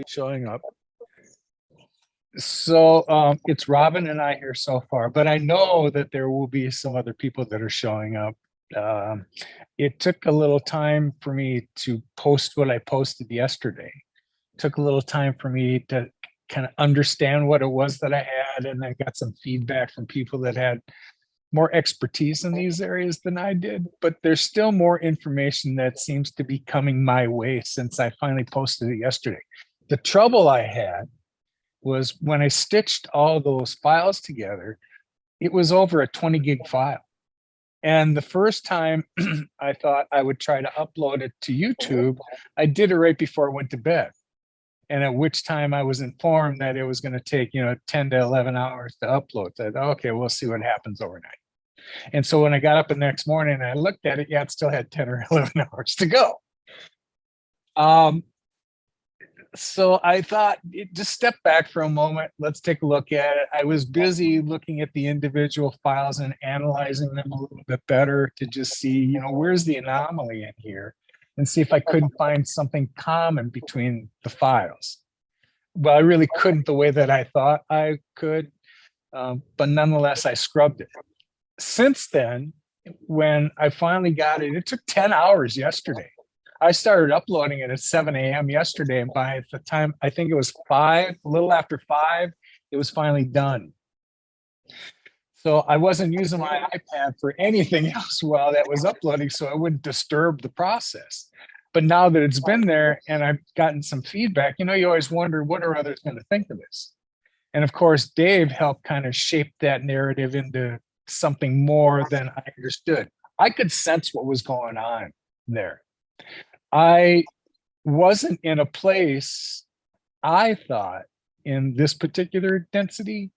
showing up. So it's Robyn and I here so far, but I know that there will be some other people that are showing up. It took a little time for me to post what I posted yesterday. It took a little time for me to kind of understand what it was that I had, and I got some feedback from people that had more expertise in these areas than I did. But there's still more information that seems to be coming my way since I finally posted it yesterday. The trouble I had was when I stitched all those files together, it was over a 20 gig file. And the first time I thought I would try to upload it to YouTube, I did it right before I went to bed. And at which time I was informed that it was going to take, 10 to 11 hours to upload. I said, okay, we'll see what happens overnight. And so when I got up the next morning and I looked at it, it still had 10 or 11 hours to go. So I thought, just step back for a moment. Let's take a look at it. I was busy looking at the individual files and analyzing them a little bit better to just see, where's the anomaly in here, and see if I couldn't find something common between the files. Well, I really couldn't the way that I thought I could, but nonetheless, I scrubbed it. Since then, when I finally got it, it took 10 hours yesterday. I started uploading it at 7 a.m. yesterday, and by the time, I think it was 5, a little after 5, it was finally done. So I wasn't using my iPad for anything else while that was uploading, so it wouldn't disturb the process. But now that it's been there and I've gotten some feedback, you always wonder, what are others going to think of this? And of course, Dave helped kind of shape that narrative into something more than I understood. I could sense what was going on there. I wasn't in a place, I thought, in this particular density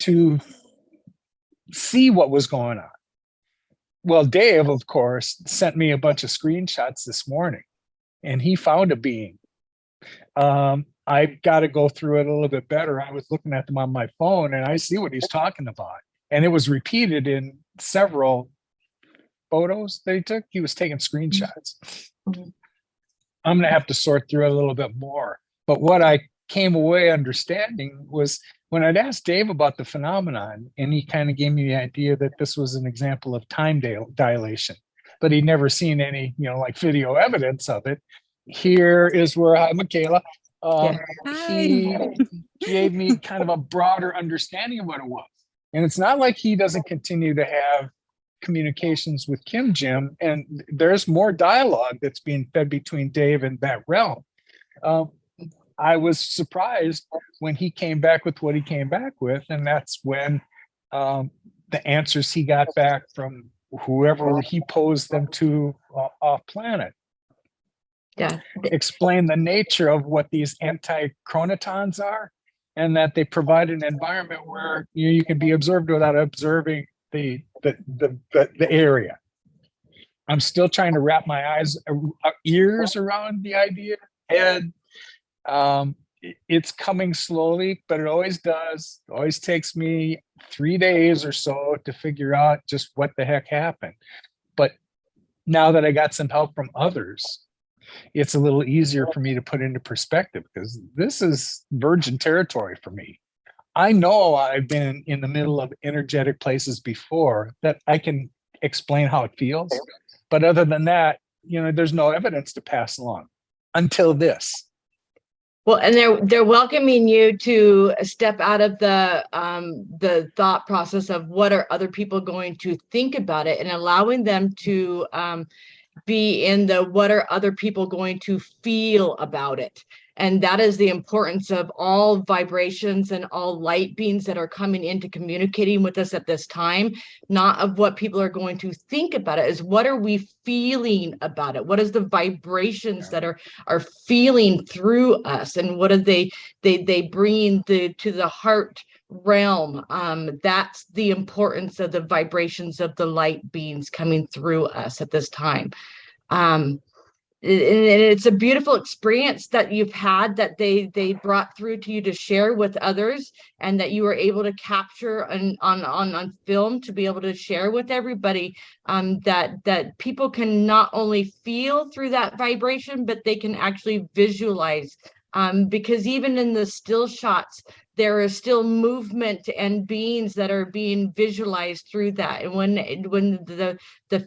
to see what was going on. Well, Dave, of course, sent me a bunch of screenshots this morning, and he found a being. I've got to go through it a little bit better. I was looking at them on my phone, and I see what he's talking about. And it was repeated in several photos that he took. He was taking screenshots. Mm-hmm. I'm going to have to sort through it a little bit more. But what I came away understanding was when I'd asked Dave about the phenomenon, and he kind of gave me the idea that this was an example of time dilation, but he'd never seen any, like video evidence of it. Here is where Michaela, he gave me kind of a broader understanding of what it was. And it's not like he doesn't continue to have communications with Kim Jim, and there's more dialogue that's being fed between Dave and that realm. I was surprised when he came back with what he came back with, and that's when the answers he got back from whoever he posed them to off planet explain the nature of what these anti-chronotons are, and that they provide an environment where you can be observed without observing the area. I'm still trying to wrap my ears around the idea, and it's coming slowly, but it always does. It always takes me 3 days or so to figure out just what the heck happened. But now that I got some help from others, it's a little easier for me to put into perspective, because this is virgin territory for me. I know I've been in the middle of energetic places before that I can explain how it feels. But other than that, there's no evidence to pass along until this. Well, and they're welcoming you to step out of the thought process of what are other people going to think about it, and allowing them to be in the what are other people going to feel about it. And that is the importance of all vibrations and all light beings that are coming into communicating with us at this time, not of what people are going to think about it, is what are we feeling about it? What is the vibrations that are feeling through us, and what are they bring to the heart realm? That's the importance of the vibrations of the light beings coming through us at this time. And it's a beautiful experience that you've had, that they brought through to you to share with others, and that you were able to capture on film to be able to share with everybody, that people can not only feel through that vibration, but they can actually visualize because even in the still shots, there is still movement and beings that are being visualized through that. And when the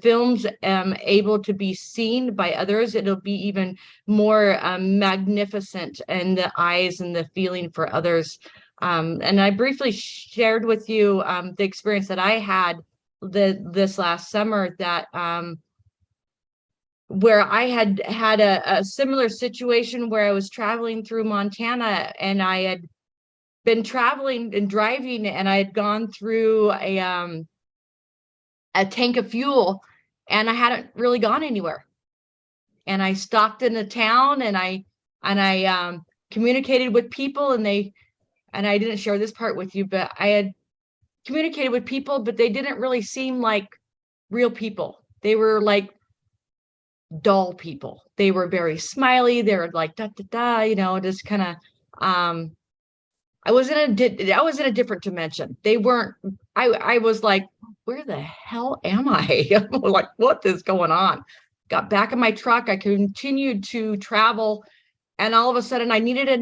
film's able to be seen by others, it'll be even more magnificent in the eyes and the feeling for others. And I briefly shared with you the experience that I had this last summer, that where I had a similar situation where I was traveling through Montana, and I had been traveling and driving, and I had gone through a tank of fuel, and I hadn't really gone anywhere. And I stopped in a town, and I communicated with people, and I didn't share this part with you, but I had communicated with people, but they didn't really seem like real people. They were like dull people. They were very smiley. They were like da da da, just kind of I was in a different dimension. They weren't. I was like, where the hell am I? I'm like, what is going on? Got back in my truck. I continued to travel, and all of a sudden I needed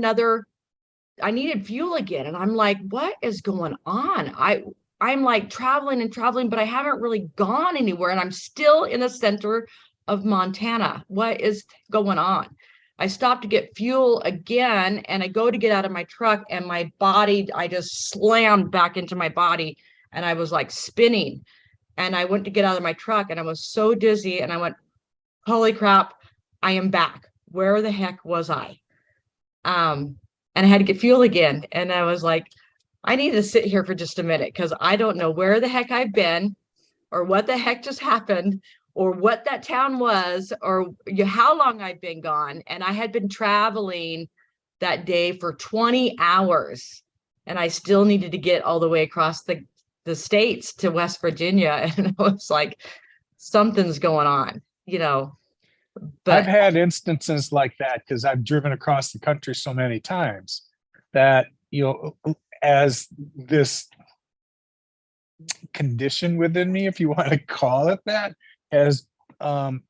fuel again. And I'm like, what is going on? I'm like traveling and traveling, but I haven't really gone anywhere. And I'm still in the center of Montana. What is going on? I stopped to get fuel again, and I go to get out of my truck, and my body, I just slammed back into my body, and I was like spinning. And I went to get out of my truck, and I was so dizzy, and I went, holy crap, I am back. Where the heck was I? And I had to get fuel again. And I was like, I need to sit here for just a minute, because I don't know where the heck I've been, or what the heck just happened, or what that town was, or how long I've been gone. And I had been traveling that day for 20 hours, and I still needed to get all the way across the states to West Virginia. And I was like, something's going on, I've but had instances like that because I've driven across the country so many times that, as this condition within me, if you want to call it that, has gone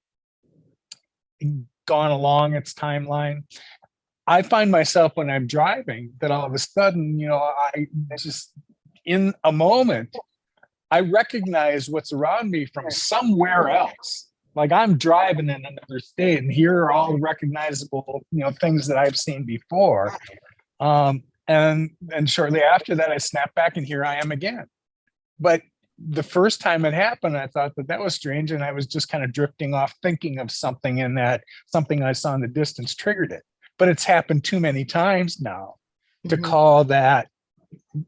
along its timeline. I find myself when I'm driving that all of a sudden, I just, in a moment, I recognize what's around me from somewhere else. Like I'm driving in another state, and here are all the recognizable, things that I've seen before. And shortly after that, I snap back, and here I am again. But the first time it happened, I thought that was strange, and I was just kind of drifting off, thinking of something, and that something I saw in the distance triggered it. But it's happened too many times now to call that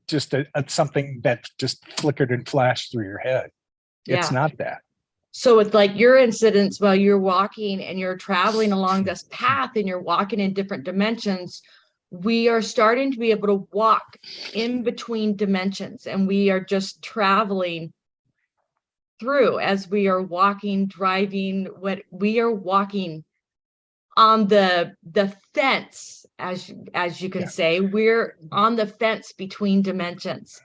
just something that just flickered and flashed through your head. It's not that. So it's like your incidents while you're walking and you're traveling along this path, and you're walking in different dimensions. We are starting to be able to walk in between dimensions, and we are just traveling through as we are walking, driving. What we are walking on the fence, as you can say, we're on the fence between dimensions.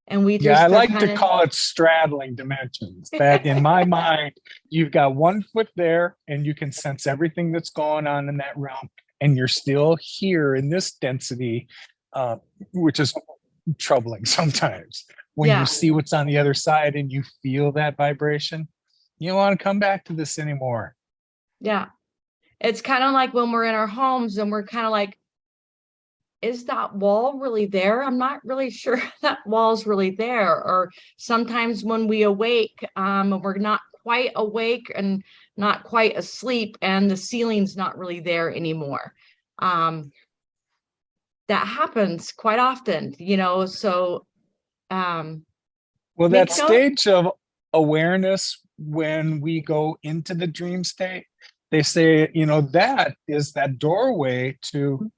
And we just I like to call it straddling dimensions. That in my mind, you've got 1 foot there, and you can sense everything that's going on in that realm, and you're still here in this density, which is troubling sometimes. When you see what's on the other side and you feel that vibration, you don't want to come back to this anymore. Yeah. It's kind of like when we're in our homes, and we're kind of like, is that wall really there? I'm not really sure that wall's really there. Or sometimes when we awake, we're not quite awake and not quite asleep, and the ceiling's not really there anymore. That happens quite often, so well, that stage of awareness, when we go into the dream state, they say, that is that doorway to,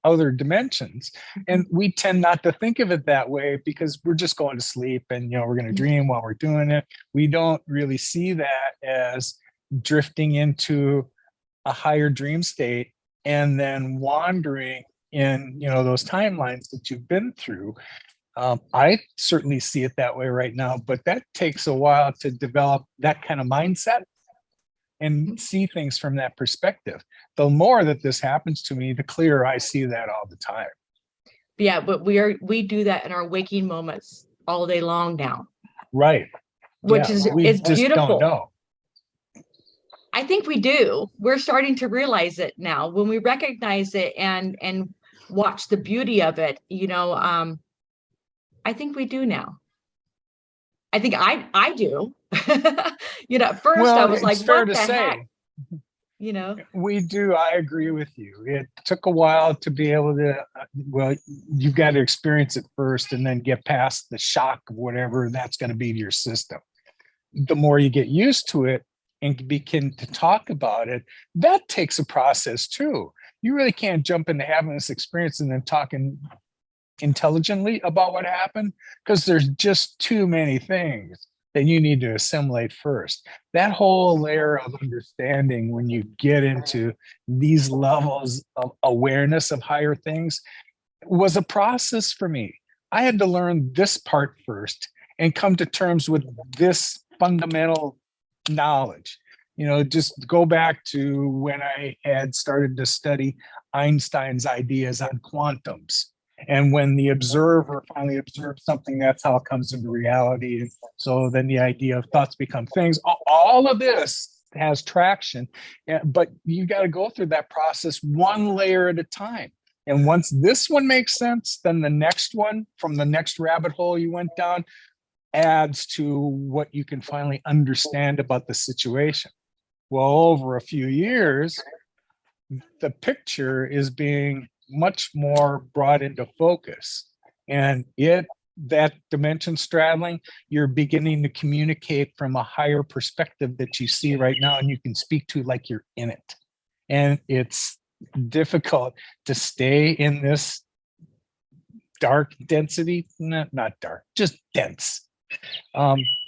other dimensions. And we tend not to think of it that way, because we're just going to sleep, and, we're going to dream while we're doing it. We don't really see that as drifting into a higher dream state, and then wandering in, those timelines that you've been through. I certainly see it that way right now, but that takes a while to develop that kind of mindset. and see things from that perspective. The more that this happens to me, the clearer I see that all the time. Yeah, but we do that in our waking moments all day long now. Right. Which yeah, is we it's just beautiful. don't know. I think we do. We're starting to realize it now when we recognize it and watch the beauty of it. I think we do now. I think I do. At first I Well, was like, it's fair what to the heck? say. We do. I agree with you. It took a while to be able to, well, you've got to experience it first and then get past the shock of whatever that's going to be to your system. The more you get used to it and begin to talk about it, that takes a process too. You really can't jump into having this experience and then talking intelligently about what happened, because there's just too many things that you need to assimilate first. That whole layer of understanding, when you get into these levels of awareness of higher things, was a process for me. I had to learn this part first and come to terms with this fundamental knowledge. Just go back to when I had started to study Einstein's ideas on quantums. And when the observer finally observes something, that's how it comes into reality. And so then the idea of thoughts become things. All of this has traction, but you got to go through that process one layer at a time. And once this one makes sense, then the next one from the next rabbit hole you went down adds to what you can finally understand about the situation. Well, over a few years, the picture is being much more brought into focus, and that dimension straddling, you're beginning to communicate from a higher perspective that you see right now and you can speak to like you're in it. And it's difficult to stay in this dark density, not dark, just dense,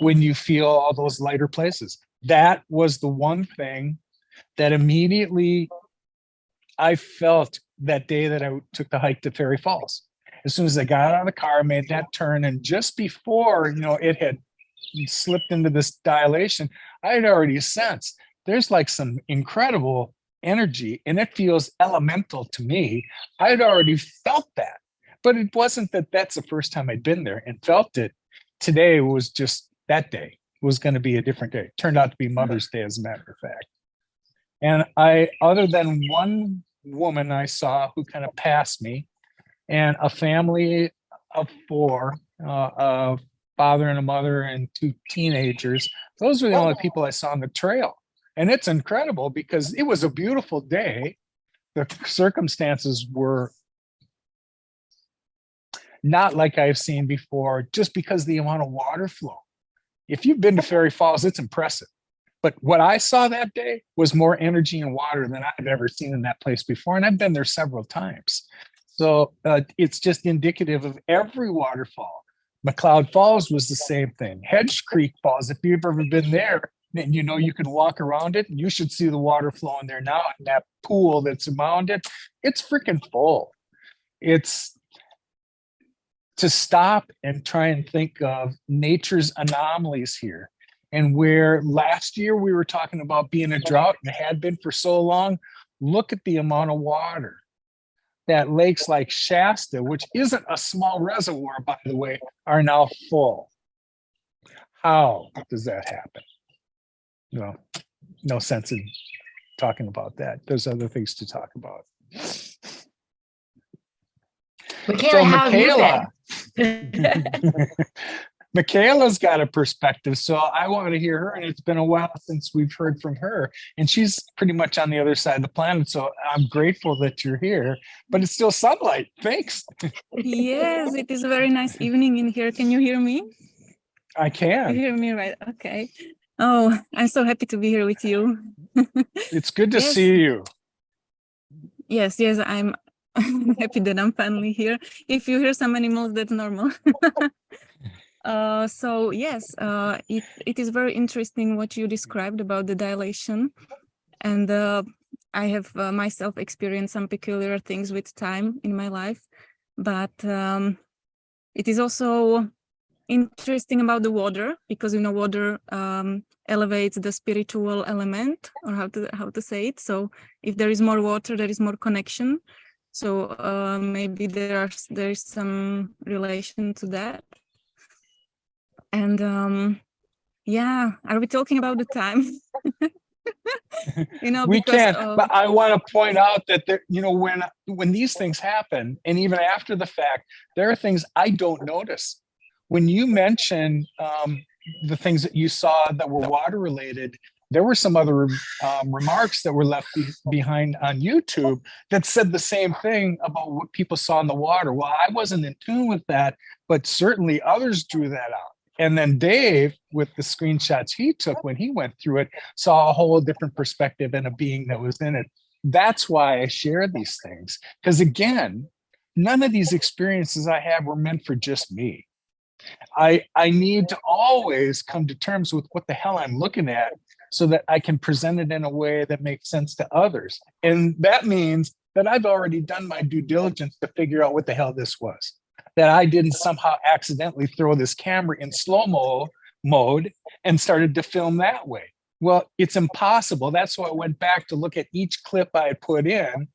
when you feel all those lighter places. That was the one thing that immediately I felt that day that I took the hike to Fairy Falls. As soon as I got out of the car, made that turn, and just before, it had slipped into this dilation, I had already sensed there's like some incredible energy, and it feels elemental to me. I had already felt that, but it wasn't that that's the first time I'd been there and felt it. Today was just, that day was going to be a different day. It turned out to be Mother's Day, as a matter of fact. And other than one woman I saw who kind of passed me, and a family of four, a father and a mother and two teenagers, those were the only people I saw on the trail. And it's incredible because it was a beautiful day. The circumstances were not like I've seen before, just because of the amount of water flow. If you've been to Fairy Falls, it's impressive. But what I saw that day was more energy and water than I've ever seen in that place before. And I've been there several times. So it's just indicative of every waterfall. McLeod Falls was the same thing. Hedge Creek Falls, if you've ever been there, and you can walk around it, you should see the water flowing there now. And that pool that's around it, it's freaking full. It's to stop and try and think of nature's anomalies here. And where last year we were talking about being a drought and had been for so long, look at the amount of water that lakes like Shasta, which isn't a small reservoir, by the way, are now full. How does that happen? No sense in talking about that. There's other things to talk about. Michaela, how have you been? Michaela's got a perspective, so I want to hear her, and it's been a while since we've heard from her, and she's pretty much on the other side of the planet, so I'm grateful that you're here, but it's still sunlight. Thanks. Yes, it is a very nice evening in here. Can you hear me? I can. You hear me, right? Okay. Oh, I'm so happy to be here with you. It's good to Yes. see you. Yes, I'm happy that I'm finally here. If you hear some animals, that's normal. So yes, it is very interesting what you described about the dilation, and I have myself experienced some peculiar things with time in my life, but it is also interesting about the water, because water elevates the spiritual element, or how to say it. So if there is more water, there is more connection. So maybe there is some relation to that. And yeah, are we talking about the time? We because can, but I want to point out that there, when these things happen, and even after the fact, there are things I don't notice. When you mention the things that you saw that were water related, there were some other remarks that were left behind on YouTube that said the same thing about what people saw in the water. Well, I wasn't in tune with that, but certainly others drew that out. And then Dave, with the screenshots he took when he went through it, saw a whole different perspective and a being that was in it. That's why I share these things. Because again, none of these experiences I have were meant for just me. I need to always come to terms with what the hell I'm looking at so that I can present it in a way that makes sense to others. And that means that I've already done my due diligence to figure out what the hell this was. That I didn't somehow accidentally throw this camera in slow-mo mode and started to film that way. Well, it's impossible. That's why I went back to look at each clip I had put in.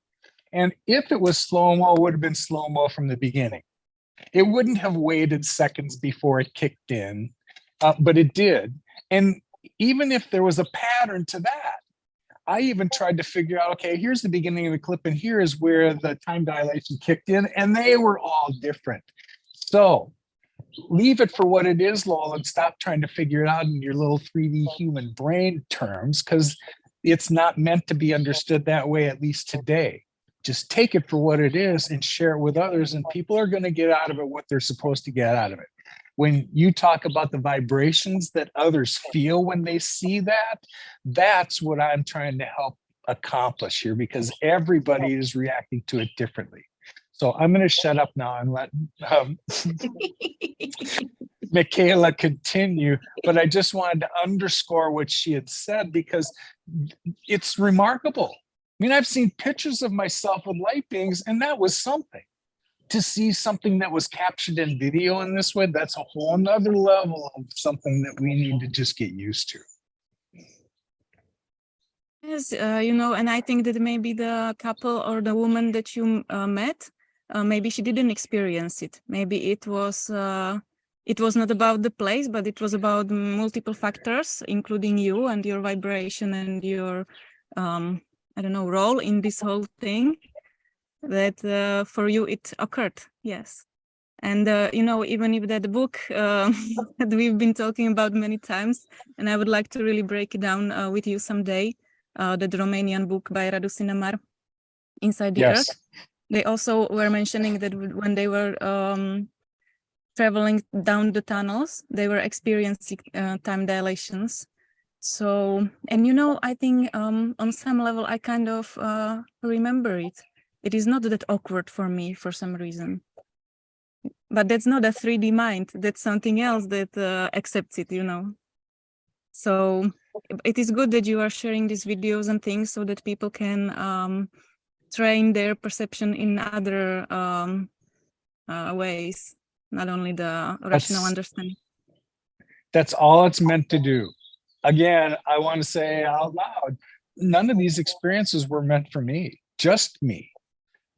And if it was slow-mo, it would have been slow-mo from the beginning. It wouldn't have waited seconds before it kicked in, but it did. And even if there was a pattern to that, I even tried to figure out, okay, here's the beginning of the clip, and here is where the time dilation kicked in, and they were all different. So leave it for what it is, Lowell, and stop trying to figure it out in your little 3D human brain terms, because it's not meant to be understood that way, at least today. Just take it for what it is and share it with others, and people are going to get out of it what they're supposed to get out of it. When you talk about the vibrations that others feel when they see that, that's what I'm trying to help accomplish here, because everybody is reacting to it differently. So I'm going to shut up now and let Michaela continue, but I just wanted to underscore what she had said, because it's remarkable. I mean, I've seen pictures of myself with light beings, and that was something. To see something that was captured in video in this way, that's a whole nother level of something that we need to just get used to. Yes, and I think that maybe the couple or the woman that you met, maybe she didn't experience it. Maybe it was not about the place, but it was about multiple factors, including you and your vibration and your, I don't know, role in this whole thing. That for you it occurred, yes. And even if that book that we've been talking about many times, and I would like to really break it down with you someday, the Romanian book by Radu Sinamar, Inside the Yes. Earth. They also were mentioning that when they were traveling down the tunnels, they were experiencing time dilations. So, and I think on some level I kind of remember it. It is not that awkward for me for some reason. But that's not a 3D mind. That's something else that accepts it, So it is good that you are sharing these videos and things so that people can train their perception in other ways, not only the rational understanding. That's all it's meant to do. Again, I want to say out loud, none of these experiences were meant for me, just me.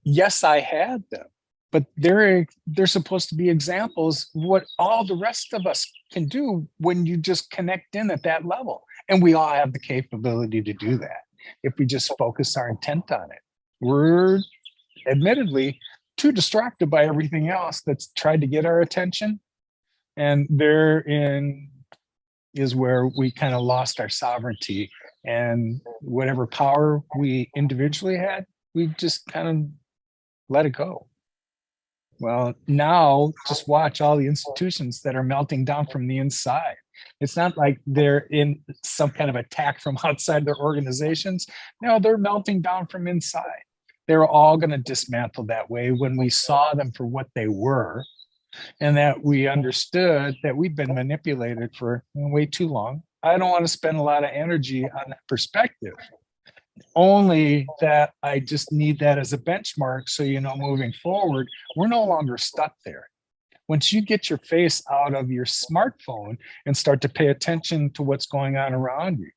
Yes, I had them, but they're supposed to be examples of what all the rest of us can do when you just connect in at that level. And we all have the capability to do that if we just focus our intent on it. We're admittedly too distracted by everything else that's tried to get our attention. And therein is where we kind of lost our sovereignty, and whatever power we individually had, we just kind of let it go. Well, now just watch all the institutions that are melting down from the inside. It's not like they're in some kind of attack from outside their organizations. No, they're melting down from inside. They're all going to dismantle that way when we saw them for what they were, and that we understood that we've been manipulated for way too long. I don't want to spend a lot of energy on that perspective. Only that I just need that as a benchmark. So, moving forward, we're no longer stuck there. once you get your face out of your smartphone and start to pay attention to what's going on around you.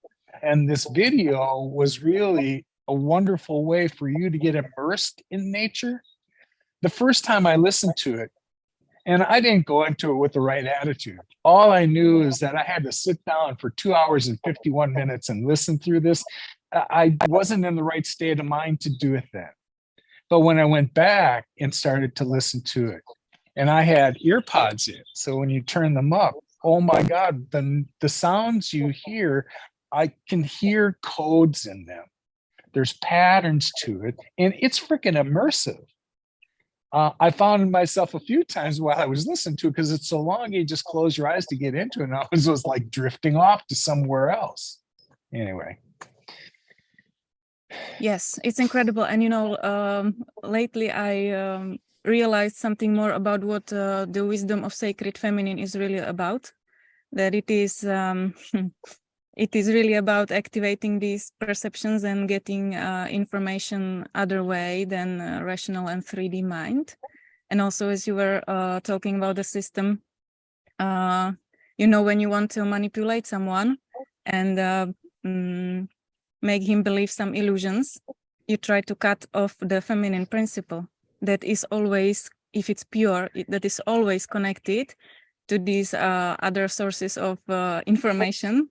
And this video was really a wonderful way for you to get immersed in nature. The first time I listened to it, and I didn't go into it with the right attitude. All I knew is that I had to sit down for 2 hours and 51 minutes and listen through this. I wasn't in the right state of mind to do it then. But when I went back and started to listen to it, and I had ear pods in, so when you turn them up, oh my God, the sounds you hear, I can hear codes in them. There's patterns to it, and it's freaking immersive. I found myself a few times while I was listening to it, because it's so long, you just close your eyes to get into it, and I was like drifting off to somewhere else. Anyway. Yes, it's incredible. And, lately I realized something more about what the wisdom of sacred feminine is really about, that it is it is really about activating these perceptions and getting information other way than rational and 3D mind. And also, as you were talking about the system, when you want to manipulate someone and make him believe some illusions, you try to cut off the feminine principle that is always, if it's pure, that is always connected to these other sources of information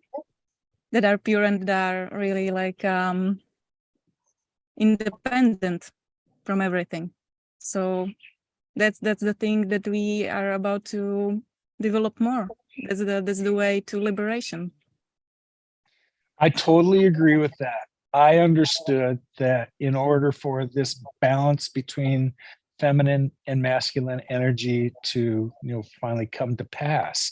that are pure and that are really like independent from everything. So that's the thing that we are about to develop more. That's the way to liberation. I totally agree with that. I understood that in order for this balance between feminine and masculine energy to finally come to pass,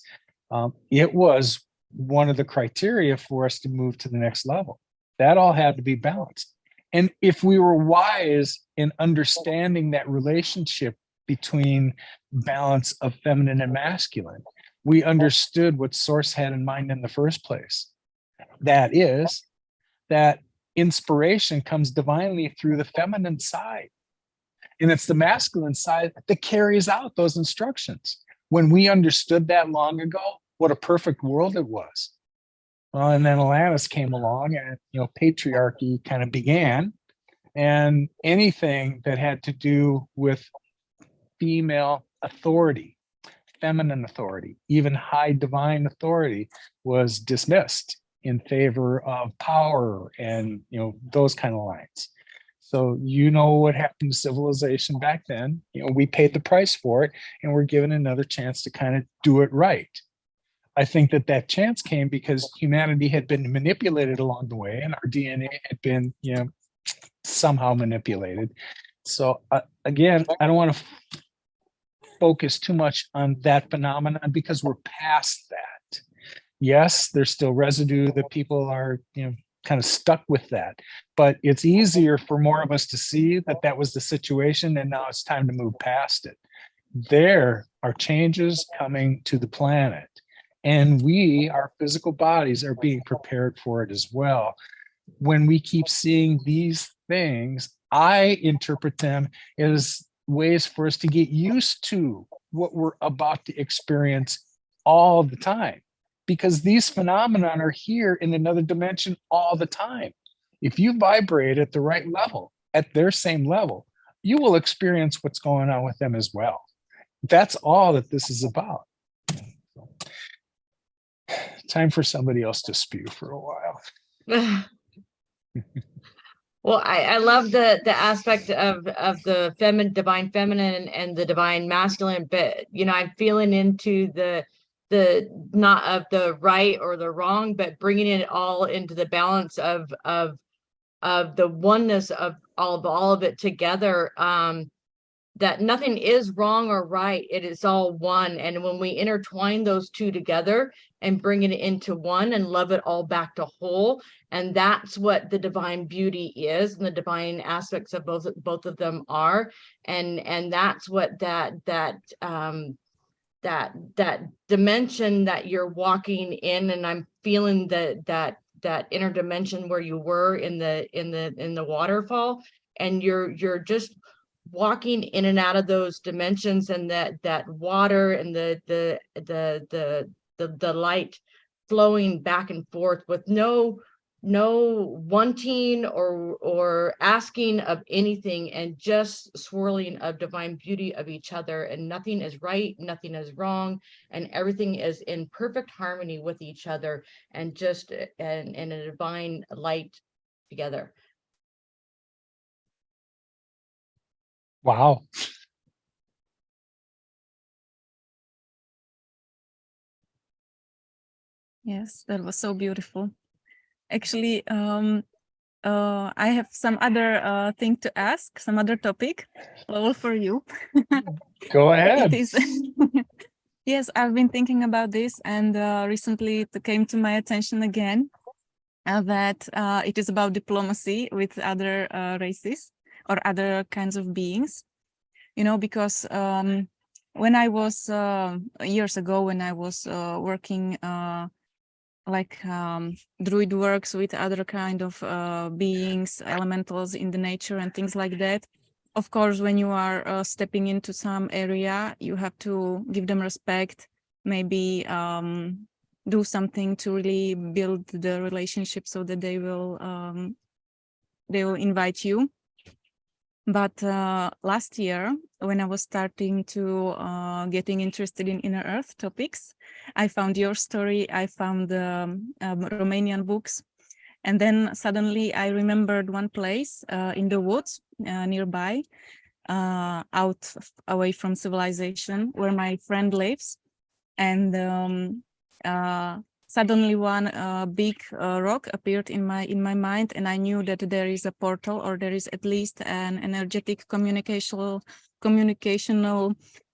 it was one of the criteria for us to move to the next level. That all had to be balanced. And if we were wise in understanding that relationship between balance of feminine and masculine, we understood what Source had in mind in the first place. That is, that inspiration comes divinely through the feminine side. And it's the masculine side that carries out those instructions. When we understood that long ago, what a perfect world it was. Well, and then Atlantis came along and, patriarchy kind of began. And anything that had to do with female authority, feminine authority, even high divine authority was dismissed in favor of power and, those kind of lines. So what happened to civilization back then. We paid the price for it, and we're given another chance to kind of do it right. I think that chance came because humanity had been manipulated along the way, and our DNA had been, somehow manipulated. So again, I don't want to focus too much on that phenomenon because we're past that. Yes, there's still residue that people are, kind of stuck with that, but it's easier for more of us to see that was the situation, and now it's time to move past it. There are changes coming to the planet, and our physical bodies are being prepared for it as well. When we keep seeing these things, I interpret them as ways for us to get used to what we're about to experience all the time, because these phenomena are here in another dimension all the time. If you vibrate at the right level, at their same level, you will experience what's going on with them as well. That's all that this is about. Time for somebody else to spew for a while. Well, I love the aspect of the divine feminine and the divine masculine, but I'm feeling into the not of the right or the wrong, but bringing it all into the balance of the oneness of all of it together. That nothing is wrong or right. It is all one. And when we intertwine those two together and bring it into one and love it all back to whole, and that's what the divine beauty is, and the divine aspects of both of them are. And that's what that dimension that you're walking in, and I'm feeling that inner dimension where you were in the waterfall, and you're just walking in and out of those dimensions, and that water and the light flowing back and forth with no wanting or asking of anything, and just swirling of divine beauty of each other, and nothing is right, nothing is wrong, and everything is in perfect harmony with each other, and just in a divine light together. Wow. Yes, that was so beautiful. Actually, I have some other thing to ask, some other topic, all for you. Go ahead. It is. Yes, I've been thinking about this, and recently it came to my attention again that it is about diplomacy with other races or other kinds of beings. You know, because when I was years ago, when I was working like druid works with other kind of beings, elementals in the nature and things like that. Of course, when you are stepping into some area, you have to give them respect, maybe do something to really build the relationship so that they will invite you. But last year, when I was starting to getting interested in inner earth topics, I found your story, I found the Romanian books. And then suddenly I remembered one place in the woods nearby, out away from civilization, where my friend lives. And suddenly one big rock appeared in my mind, and I knew that there is a portal, or there is at least an energetic communicational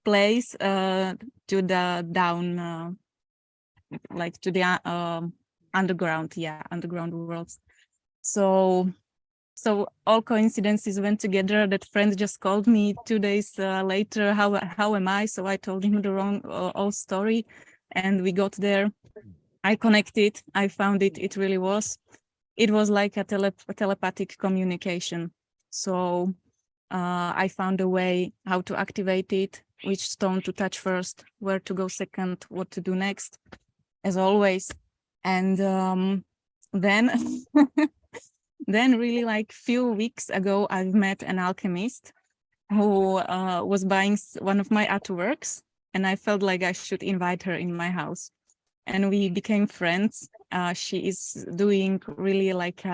place to the down, like to the underground worlds. So all coincidences went together. That friend just called me 2 days later. How am I? So I told him the whole story, and we got there. I connected. I found it. It really was. It was like a telepathic communication. So I found a way how to activate it, which stone to touch first, where to go second, what to do next, as always. And then then really like few weeks ago, I've met an alchemist who was buying one of my artworks, and I felt like I should invite her in my house. And we became friends. She is doing really like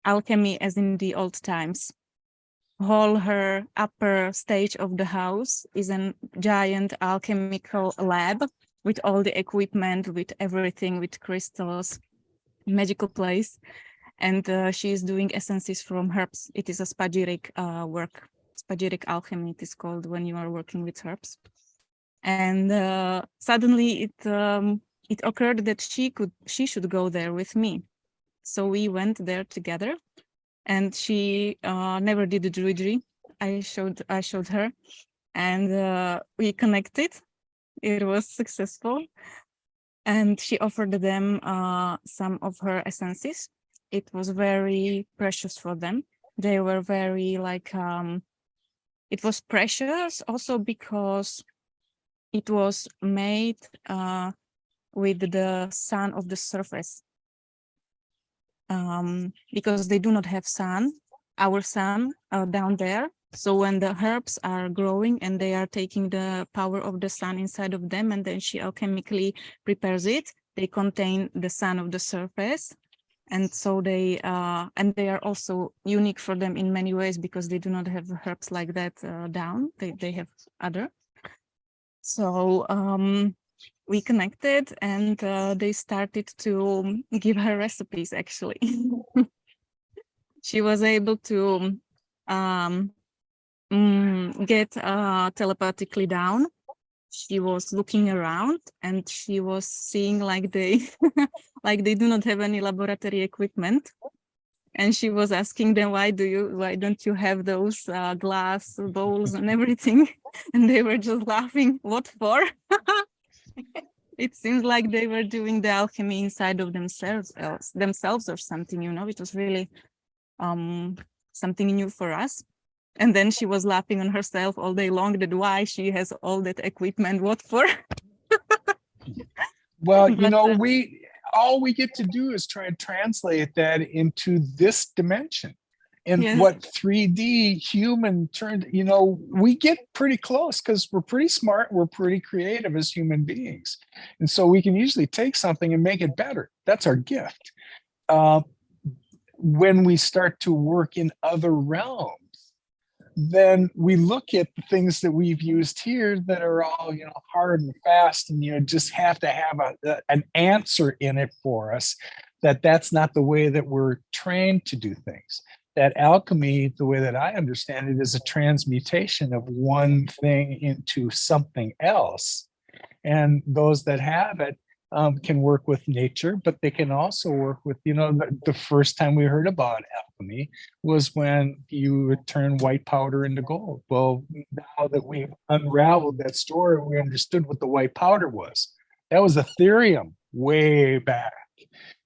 alchemy as in the old times. Whole her upper stage of the house is a giant alchemical lab with all the equipment, with everything, with crystals, magical place. And she is doing essences from herbs. It is a spagyric work. Spagyric alchemy, it is called, when you are working with herbs. And suddenly it occurred that she should go there with me. So we went there together, and she never did the druidry. I showed her, and we connected. It was successful, and she offered them some of her essences. It was very precious for them. They were very like it was precious also because it was made with the sun of the surface, because they do not have sun, our sun down there. So when the herbs are growing and they are taking the power of the sun inside of them, and then she alchemically prepares it, they contain the sun of the surface. And so they are also unique for them in many ways, because they do not have herbs like that down. They have other. So we connected, and they started to give her recipes, actually. She was able to get telepathically down. She was looking around, and she was seeing like they like they do not have any laboratory equipment. And she was asking them, why don't you have those glass bowls and everything? And they were just laughing. What for? It seems like they were doing the alchemy inside of themselves or something, you know. It was really something new for us. And then she was laughing on herself all day long that why she has all that equipment, what for? Well, But, all we get to do is try and translate that into this dimension. And Yes. what 3D human turned, we get pretty close because we're pretty smart, we're pretty creative as human beings. And so we can usually take something and make it better. That's our gift. When we start to work in other realms, then we look at the things that we've used here that are all, hard and fast, and just have to have an answer in it for us. That's not the way that we're trained to do things. That alchemy, the way that I understand it, is a transmutation of one thing into something else. And those that have it can work with nature, but they can also work with, the first time we heard about alchemy was when you would turn white powder into gold. Well, now that we've unraveled that story, we understood what the white powder was. That was Ethereum way back.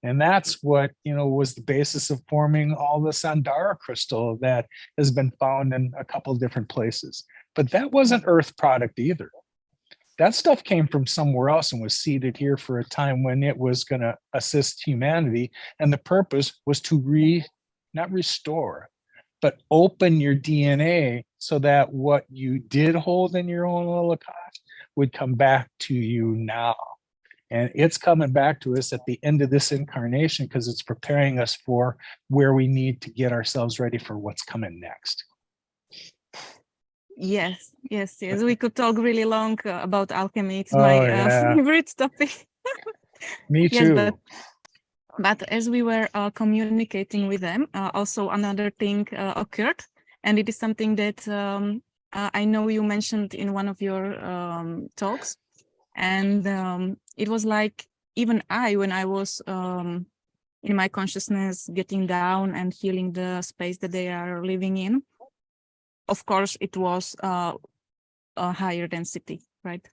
And that's what, was the basis of forming all the Sandara crystal that has been found in a couple of different places. But that wasn't Earth product either. That stuff came from somewhere else and was seeded here for a time when it was going to assist humanity. And the purpose was to not restore, but open your DNA so that what you did hold in your own little Akash would come back to you now. And it's coming back to us at the end of this incarnation because it's preparing us for where we need to get ourselves ready for what's coming next. yes. We could talk really long about alchemy. It's my favorite topic. Me too. Yes, but as we were communicating with them, also another thing occurred, and it is something that I know you mentioned in one of your talks. And it was like, even when I was in my consciousness, getting down and feeling the space that they are living in, of course, it was a higher density, right?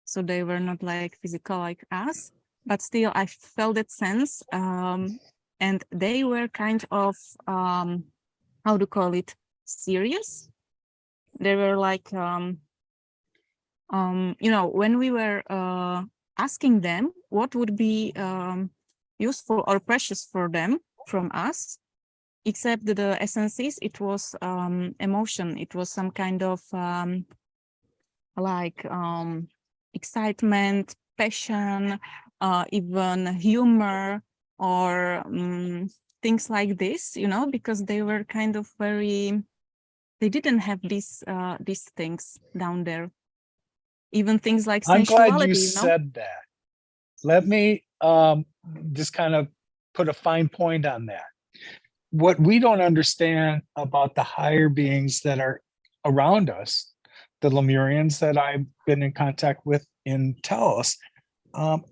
So they were not like physical like us, but still I felt that sense. And they were kind of, how to call it, serious. They were like, when we were asking them what would be useful or precious for them from us, except the essences, it was emotion. It was some kind of excitement, passion, even humor, or things like this, because they were kind of they didn't have these things down there. Even things like sensuality. I'm glad you said that. Let me just kind of put a fine point on that. What we don't understand about the higher beings that are around us, the Lemurians that I've been in contact with in Telos,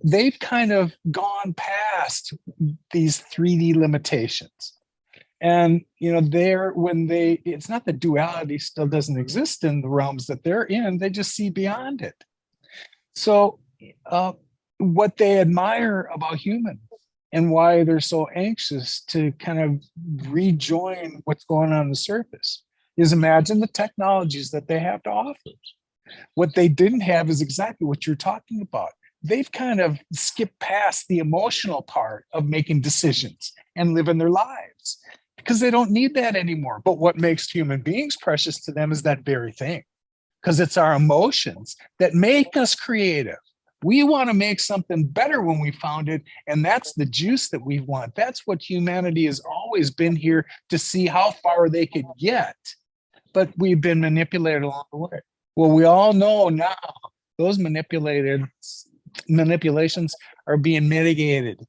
they've kind of gone past these 3D limitations. And, it's not that duality still doesn't exist in the realms that they're in, they just see beyond it. So what they admire about humans and why they're so anxious to kind of rejoin what's going on the surface is imagine the technologies that they have to offer. What they didn't have is exactly what you're talking about. They've kind of skipped past the emotional part of making decisions and living their lives because they don't need that anymore. But what makes human beings precious to them is that very thing, because it's our emotions that make us creative. We want to make something better when we found it, and that's the juice that we want. That's what humanity has always been here to see how far they could get, but we've been manipulated along the way. Well, we all know now those manipulations are being mitigated.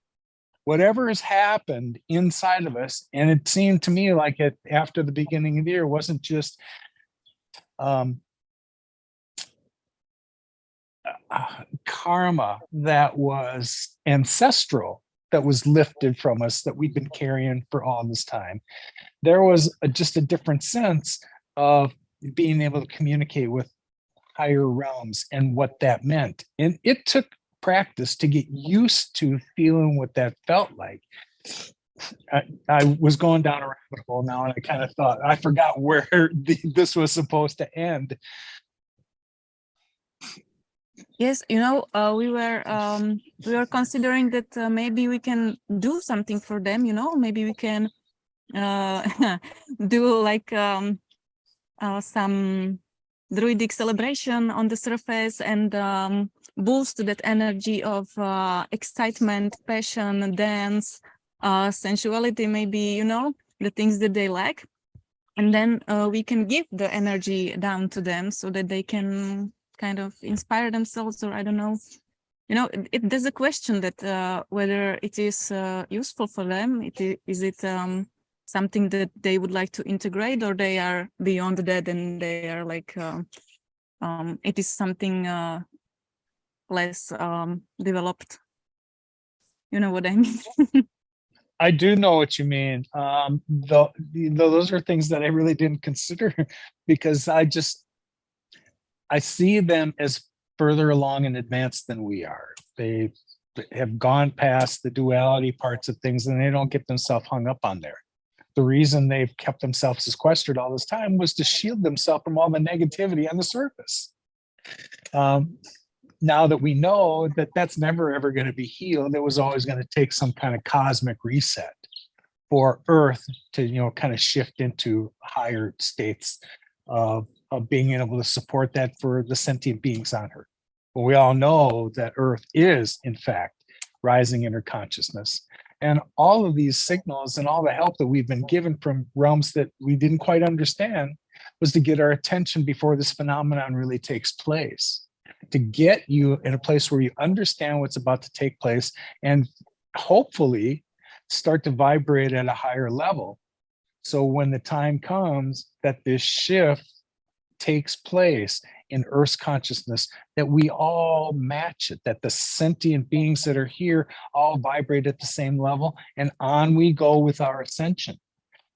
Whatever has happened inside of us, and it seemed to me like it after the beginning of the year wasn't just karma that was ancestral, that was lifted from us, that we've been carrying for all this time. There was just a different sense of being able to communicate with higher realms and what that meant. And it took practice to get used to feeling what that felt like. I was going down a rabbit hole now, and I kind of thought I forgot where this was supposed to end. Yes, we were considering that maybe we can do something for them. Maybe we can do like some druidic celebration on the surface and boost that energy of excitement, passion, dance, sensuality, maybe, the things that they lack. And then we can give the energy down to them so that they can kind of inspire themselves, or I don't know. There's a question that whether it is useful for them. Is it something that they would like to integrate, or they are beyond that and they are like it is something less developed. You know what I mean? I do know what you mean. Though those are things that I really didn't consider because I see them as further along in advance than we are. They have gone past the duality parts of things, and they don't get themselves hung up on there. The reason they've kept themselves sequestered all this time was to shield themselves from all the negativity on the surface. Now that we know that that's never ever going to be healed, it was always going to take some kind of cosmic reset for Earth to, kind of shift into higher states of being able to support that for the sentient beings on Earth. But we all know that Earth is, in fact, rising in her consciousness. And all of these signals and all the help that we've been given from realms that we didn't quite understand was to get our attention before this phenomenon really takes place, to get you in a place where you understand what's about to take place and hopefully start to vibrate at a higher level. So when the time comes that this shift takes place in Earth's consciousness, that we all match it, that the sentient beings that are here all vibrate at the same level, and on we go with our ascension.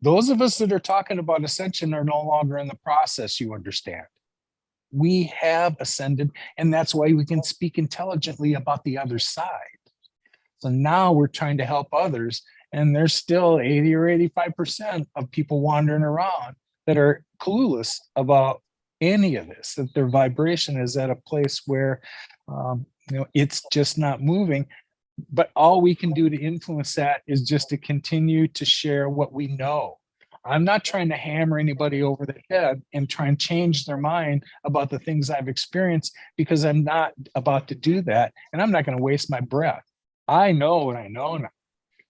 Those of us that are talking about ascension are no longer in the process, you understand. We have ascended, and that's why we can speak intelligently about the other side. So now we're trying to help others, and there's still 80 or 85% of people wandering around that are clueless about any of this, that their vibration is at a place where it's just not moving. But all we can do to influence that is just to continue to share what we know. I'm not trying to hammer anybody over the head and try and change their mind about the things I've experienced, because I'm not about to do that, and I'm not going to waste my breath. I know what I know now.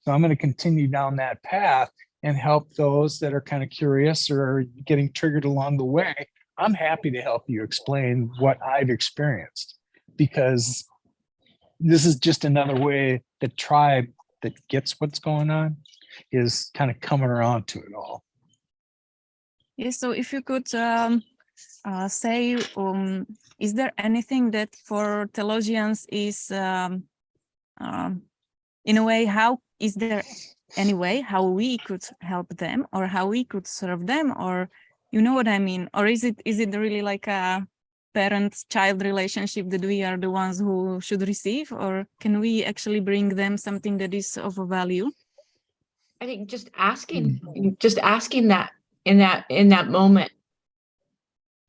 So I'm going to continue down that path and help those that are kind of curious or getting triggered along the way. I'm happy to help you explain what I've experienced, because this is just another way the tribe that gets what's going on is kind of coming around to it all. Yes, so if you could say, is there anything that for theologians is, in a way, how is there any way how we could help them or how we could serve them, or you know what I mean? Or is it really like a parent-child relationship that we are the ones who should receive, or can we actually bring them something that is of value? I think just asking that in that moment,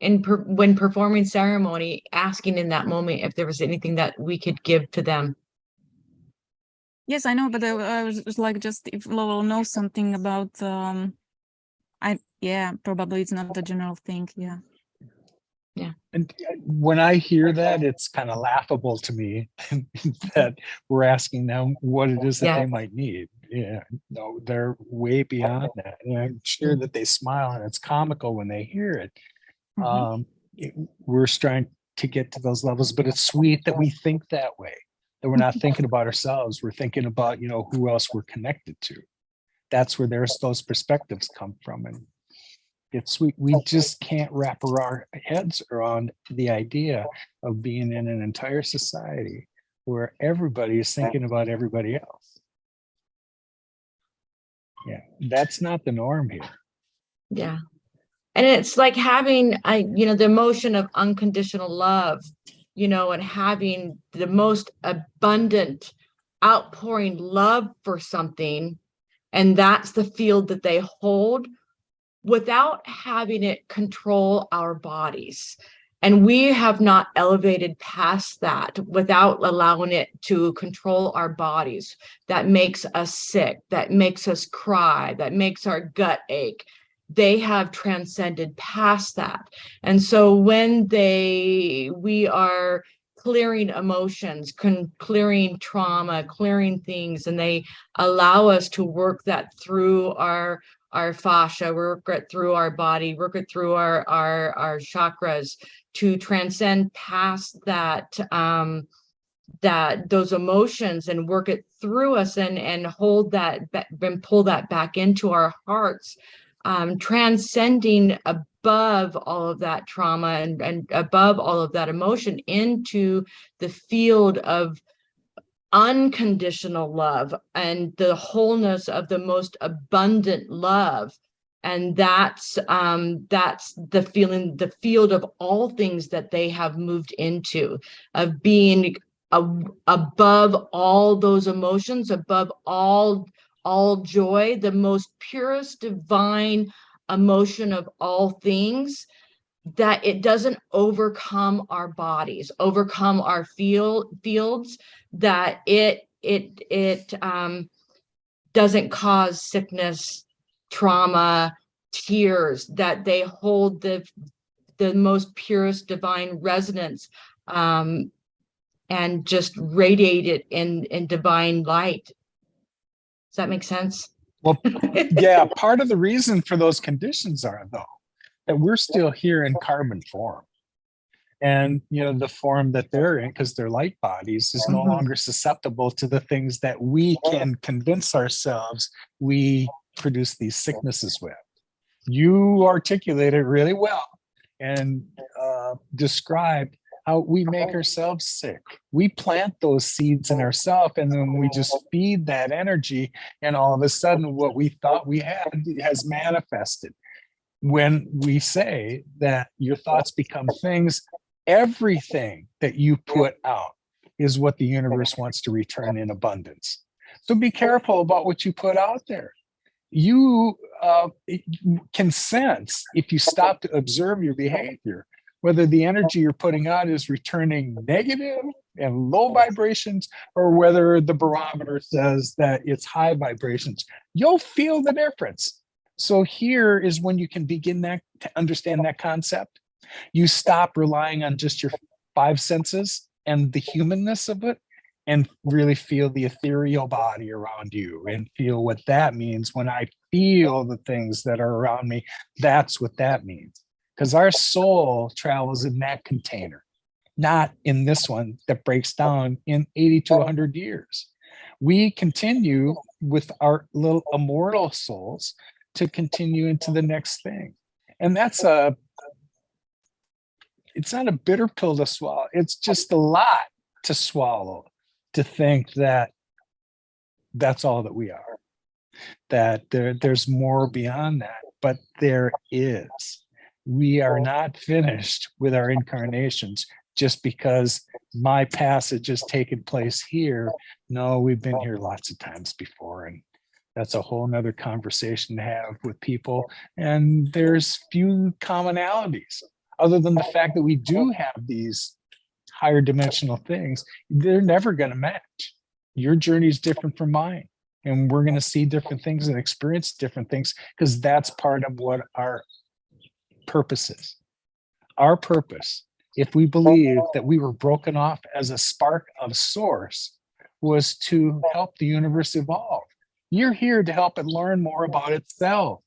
when performing ceremony, asking in that moment if there was anything that we could give to them. Yes, I know, but I was like, just if Lowell knows something about, probably it's not the general thing. Yeah. And when I hear that, it's kind of laughable to me that we're asking them what it is that they might need. Yeah, no, they're way beyond that. And I'm sure that they smile, and it's comical when they hear it. We're trying to get to those levels, but it's sweet that we think that way, that we're not thinking about ourselves. We're thinking about, who else we're connected to. That's where those perspectives come from. And it's sweet. We just can't wrap our heads around the idea of being in an entire society where everybody is thinking about everybody else. Yeah, that's not the norm here. Yeah. And it's like having, the emotion of unconditional love, and having the most abundant outpouring love for something And that's the field that they hold without having it control our bodies. And we have not elevated past that without allowing it to control our bodies. That makes us sick, that makes us cry, that makes our gut ache. They have transcended past that. And so when we are clearing emotions, clearing trauma, clearing things, and they allow us to work that through our fascia, work it through our body, work it through our chakras, to transcend past that those emotions and work it through us and hold that and pull that back into our hearts, transcending above all of that trauma and above all of that emotion into the field of unconditional love and the wholeness of the most abundant love. And that's the feeling, the field of all things that they have moved into, of being above all those emotions, above all joy, the most purest divine emotion of all things, that it doesn't overcome our bodies, overcome our fields, that it doesn't cause sickness, trauma, tears, that they hold the most purest divine resonance, and just radiate it in divine light. Does that make sense? Well, yeah, part of the reason for those conditions are, though, that we're still here in carbon form. And, you know, the form that they're in, because they're light bodies, is no longer susceptible to the things that we can convince ourselves we produce these sicknesses with. You articulate it really well and described how we make ourselves sick. We plant those seeds in ourselves, and then we just feed that energy, and all of a sudden what we thought we had has manifested. When we say that your thoughts become things, everything that you put out is what the universe wants to return in abundance. So be careful about what you put out there. You can sense, if you stop to observe your behavior, whether the energy you're putting out is returning negative and low vibrations, or whether the barometer says that it's high vibrations. You'll feel the difference. So here is when you can begin to understand that concept. You stop relying on just your five senses and the humanness of it, and really feel the ethereal body around you and feel what that means. When I feel the things that are around me, that's what that means. Because our soul travels in that container, not in this one that breaks down in 80 to 100 years. We continue with our little immortal souls to continue into the next thing. And it's not a bitter pill to swallow. It's just a lot to swallow, to think that that's all that we are, that there's more beyond that, but there is. We are not finished with our incarnations just because my passage has taken place here. No, we've been here lots of times before, and that's a whole nother conversation to have with people. And there's few commonalities other than the fact that we do have these higher dimensional things. They're never going to match. Your journey is different from mine, and we're going to see different things and experience different things, because that's part of what our purpose is. Our purpose, if we believe that we were broken off as a spark of source, was to help the universe evolve. You're here to help it learn more about itself.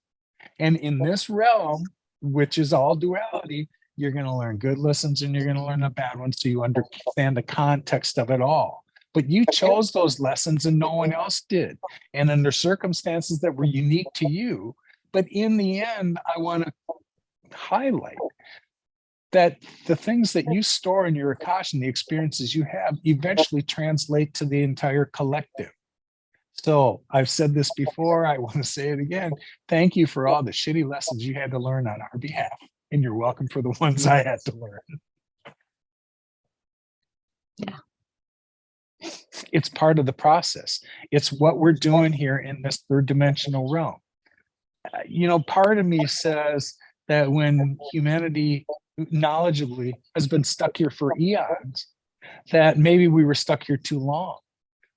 And in this realm, which is all duality, you're going to learn good lessons and you're going to learn the bad ones, so you understand the context of it all. But you chose those lessons and no one else did. And under circumstances that were unique to you. But in the end, I want to highlight that the things that you store in your Akasha and the experiences you have eventually translate to the entire collective. So I've said this before, I want to say it again. Thank you for all the shitty lessons you had to learn on our behalf. And you're welcome for the ones I had to learn. Yeah. It's part of the process. It's what we're doing here in this third dimensional realm. Part of me says that when humanity knowledgeably has been stuck here for eons, that maybe we were stuck here too long.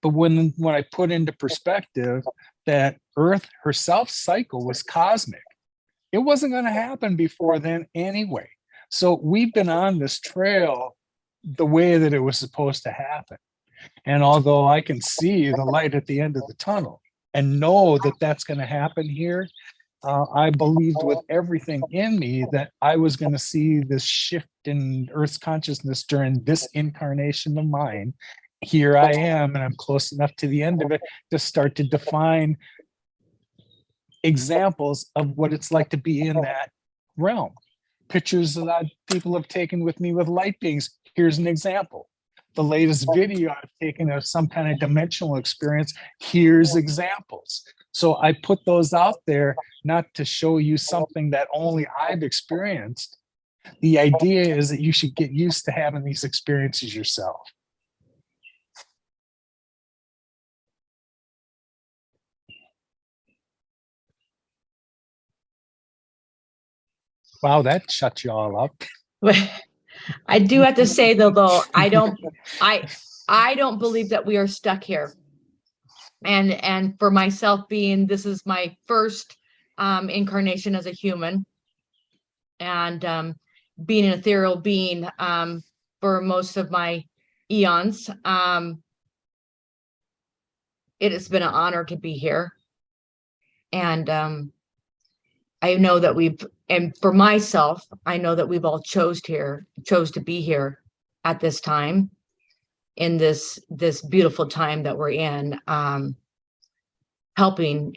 But when I put into perspective that Earth herself cycle was cosmic, it wasn't going to happen before then anyway. So we've been on this trail the way that it was supposed to happen. And although I can see the light at the end of the tunnel and know that that's going to happen here, I believed with everything in me that I was going to see this shift in Earth's consciousness during this incarnation of mine. Here I am, and I'm close enough to the end of it to start to define examples of what it's like to be in that realm. Pictures that people have taken with me with light beings. Here's an example. The latest video I've taken of some kind of dimensional experience. Here's examples. So I put those out there not to show you something that only I've experienced. The idea is that you should get used to having these experiences yourself. Wow, that shuts you all up. I do have to say though, I don't believe that we are stuck here. And for myself this is my first incarnation as a human, and being an ethereal being for most of my eons, it has been an honor to be here. And I know that and for myself, I know that we've all chose to be here at this time, in this beautiful time that we're in, helping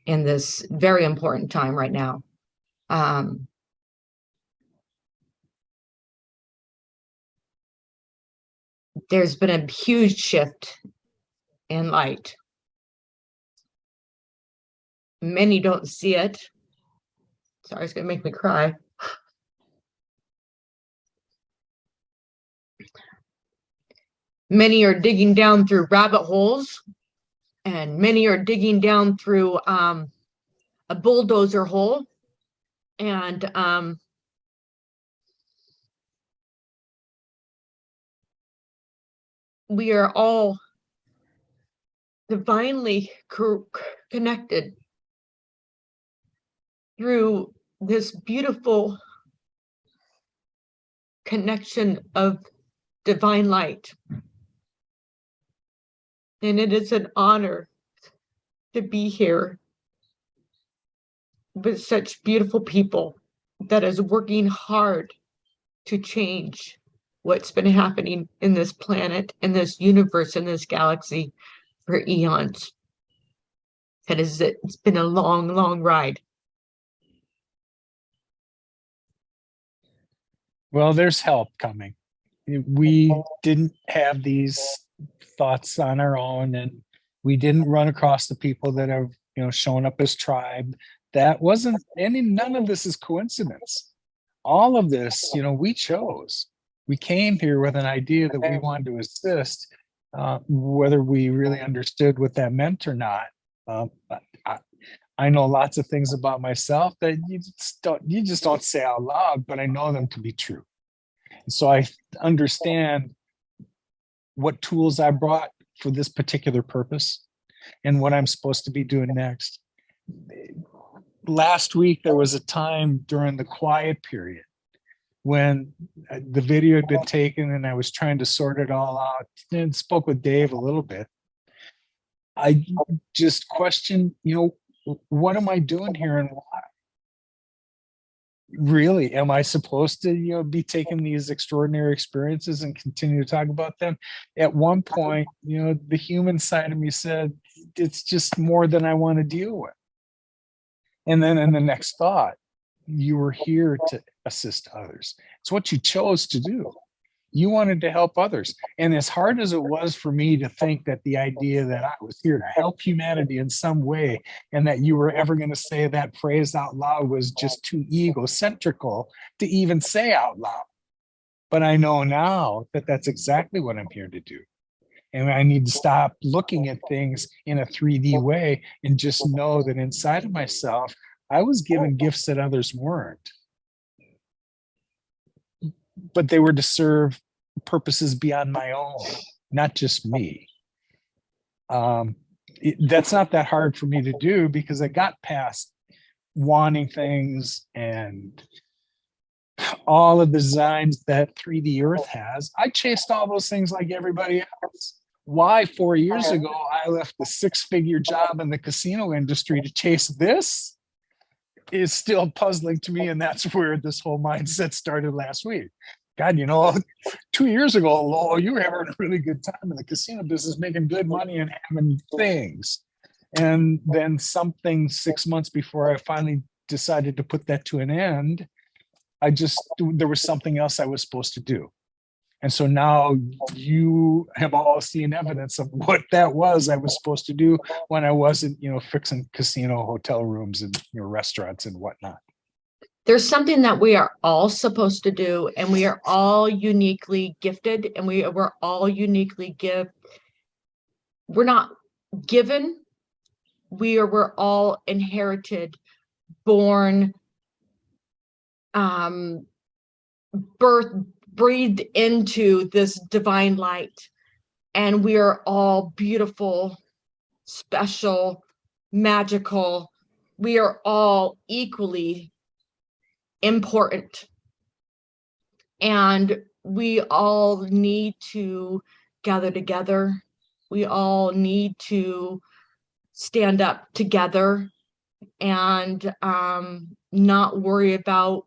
in this very important time right now. There's been a huge shift in light. Many don't see it. Sorry, it's gonna make me cry. Many are digging down through rabbit holes, and many are digging down through a bulldozer hole. And we are all divinely connected through this beautiful connection of divine light. And it is an honor to be here with such beautiful people that is working hard to change what's been happening in this planet, in this universe, in this galaxy for eons. It's been a long, long ride. Well, there's help coming. We didn't have these thoughts on our own, and we didn't run across the people that have, shown up as tribe. That wasn't none of this is coincidence. All of this, we chose. We came here with an idea that we wanted to assist, whether we really understood what that meant or not. I know lots of things about myself that you just don't say out loud, but I know them to be true. And so I understand what tools I brought for this particular purpose and what I'm supposed to be doing next. Last week, there was a time during the quiet period when the video had been taken and I was trying to sort it all out and spoke with Dave a little bit. I just questioned, what am I doing here and why? Really, am I supposed to, be taking these extraordinary experiences and continue to talk about them? At one point, the human side of me said, it's just more than I want to deal with. And then in the next thought, you were here to assist others. It's what you chose to do. You wanted to help others. And as hard as it was for me to think that the idea that I was here to help humanity in some way and that you were ever going to say that phrase out loud was just too egocentrical to even say out loud. But I know now that that's exactly what I'm here to do. And I need to stop looking at things in a 3D way and just know that inside of myself, I was given gifts that others weren't. But they were to serve purposes beyond my own, not just me. That's not that hard for me to do because I got past wanting things and all of the designs that 3D Earth has. I chased all those things like everybody else. Why 4 years ago I left the six-figure job in the casino industry to chase this is still puzzling to me, and that's where this whole mindset started last week. God, 2 years ago, Lowell, you were having a really good time in the casino business, making good money and having things. And then something 6 months before I finally decided to put that to an end, there was something else I was supposed to do. And so now you have all seen evidence of what that was I was supposed to do when I wasn't, fixing casino hotel rooms and restaurants and whatnot. There's something that we are all supposed to do, and we are all uniquely gifted, and we're all uniquely we're not given, we're all inherited, born, breathed into this divine light, and we are all beautiful, special, magical. We are all equally important, and we all need to gather together. We all need to stand up together and not worry about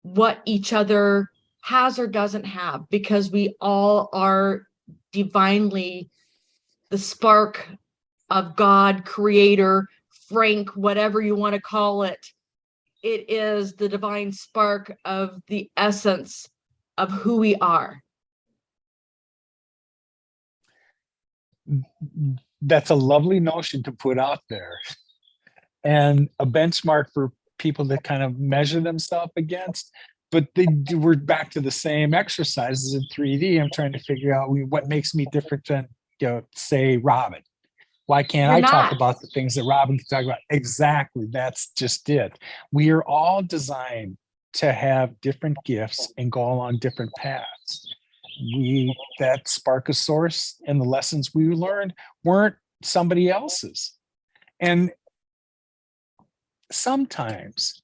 what each other has or doesn't have, because we all are divinely the spark of God, creator, Frank, whatever you want to call it. It is the divine spark of the essence of who we are. That's a lovely notion to put out there, and a benchmark for people that kind of measure themselves against. But we're back to the same exercises in 3D. I'm trying to figure out what makes me different than, say, Robyn. Why can't I talk about the things that Robyn can talk about? Exactly. That's just it. We are all designed to have different gifts and go along different paths. That spark of source and the lessons we learned weren't somebody else's. And sometimes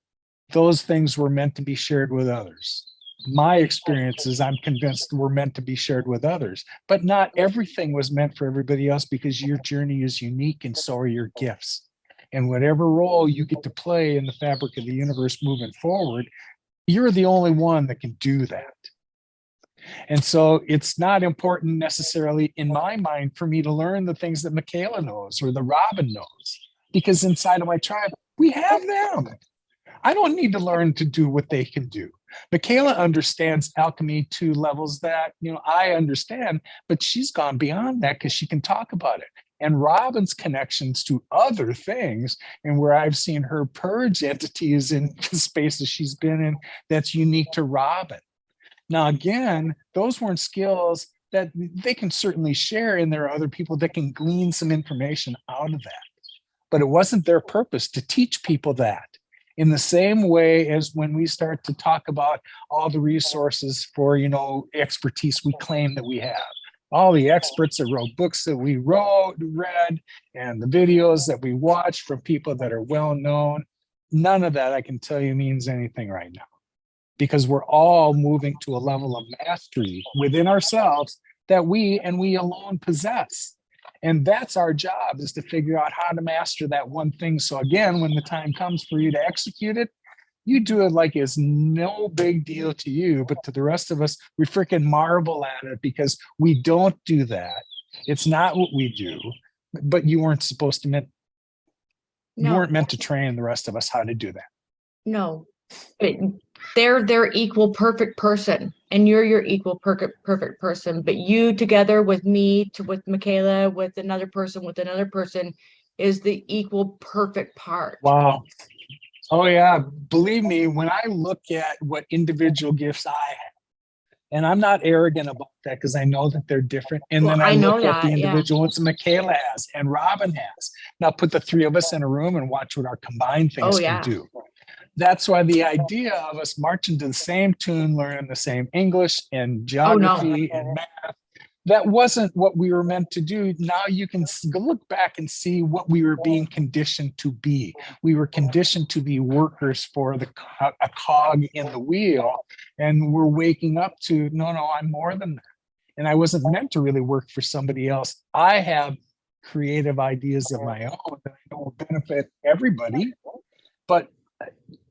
those things were meant to be shared with others. My experiences, I'm convinced, were meant to be shared with others, but not everything was meant for everybody else, because your journey is unique and so are your gifts. And whatever role you get to play in the fabric of the universe moving forward, you're the only one that can do that. And so it's not important necessarily, in my mind, for me to learn the things that Michaela knows or the Robyn knows, because inside of my tribe, we have them. I don't need to learn to do what they can do. Michaela understands alchemy to levels that, I understand, but she's gone beyond that because she can talk about it. And Robyn's connections to other things, and where I've seen her purge entities in the spaces she's been in, that's unique to Robyn. Now, again, those weren't skills that they can certainly share, and there are other people that can glean some information out of that. But it wasn't their purpose to teach people that. In the same way as when we start to talk about all the resources for, expertise we claim that we have, all the experts that wrote books that we read, and the videos that we watch from people that are well known, none of that I can tell you means anything right now, because we're all moving to a level of mastery within ourselves that we and we alone possess. And that's our job, is to figure out how to master that one thing. So again, when the time comes for you to execute it, you do it like it's no big deal to you, but to the rest of us, we freaking marvel at it because we don't do that. It's not what we do, but you weren't supposed to you weren't meant to train the rest of us how to do that. No, but they're equal perfect person, and you're your equal perfect person, but you together with me, with Michaela, with another person is the equal perfect part. Wow. Oh yeah, believe me, when I look at what individual gifts I have, And I'm not arrogant about that because I know that they're different. And Well, then I know look at the that, yeah. individual ones Michaela has and Robyn has. Now put the three of us in a room and watch what our combined things can do. That's why the idea of us marching to the same tune, learning the same English and geography and math, that wasn't what we were meant to do. Now you can look back and see what we were being conditioned to be. We were conditioned to be workers for a cog in the wheel, and we're waking up to, no, I'm more than that. And I wasn't meant to really work for somebody else. I have creative ideas of my own that I know will benefit everybody, but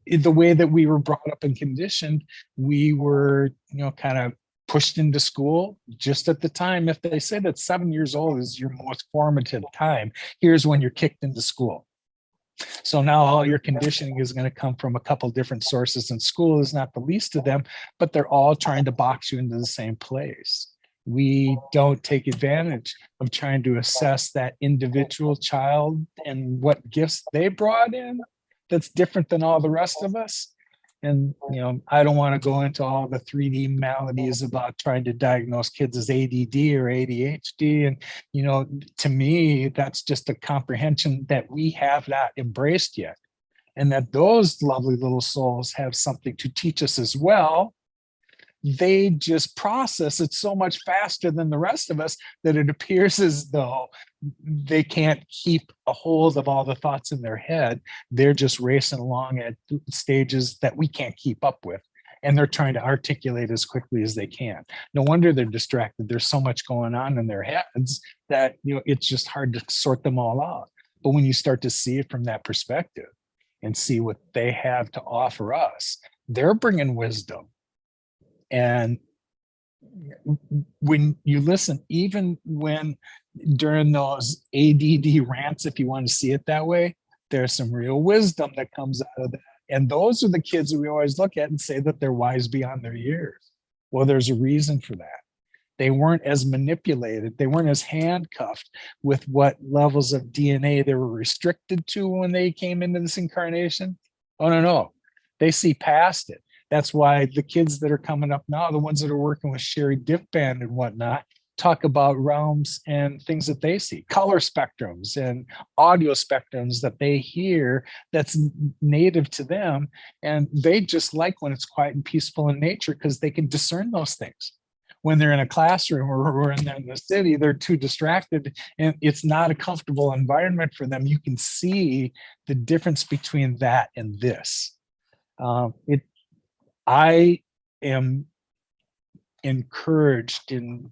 the way that we were brought up and conditioned, we were, kind of pushed into school just at the time. If they say that 7 years old is your most formative time, here's when you're kicked into school. So now all your conditioning is going to come from a couple different sources, and school is not the least of them, but they're all trying to box you into the same place. We don't take advantage of trying to assess that individual child and what gifts they brought in that's different than all the rest of us. And, I don't want to go into all the 3D maladies about trying to diagnose kids as ADD or ADHD. And, to me, that's just a comprehension that we have not embraced yet. And that those lovely little souls have something to teach us as well. They just process it so much faster than the rest of us that it appears as though they can't keep a hold of all the thoughts in their head. They're just racing along at stages that we can't keep up with. And they're trying to articulate as quickly as they can. No wonder they're distracted. There's so much going on in their heads that, it's just hard to sort them all out. But when you start to see it from that perspective and see what they have to offer us, they're bringing wisdom. And when you listen, even when during those ADD rants, if you want to see it that way, there's some real wisdom that comes out of that. And those are the kids that we always look at and say that they're wise beyond their years. Well, there's a reason for that. They weren't as manipulated. They weren't as handcuffed with what levels of DNA they were restricted to when they came into this incarnation. Oh, no. They see past it. That's why the kids that are coming up now, the ones that are working with Sherry Dipband and whatnot, talk about realms and things that they see, color spectrums and audio spectrums that they hear that's native to them. And they just like when it's quiet and peaceful in nature because they can discern those things. When they're in a classroom or in the city, they're too distracted and it's not a comfortable environment for them. You can see the difference between that and this. I am encouraged in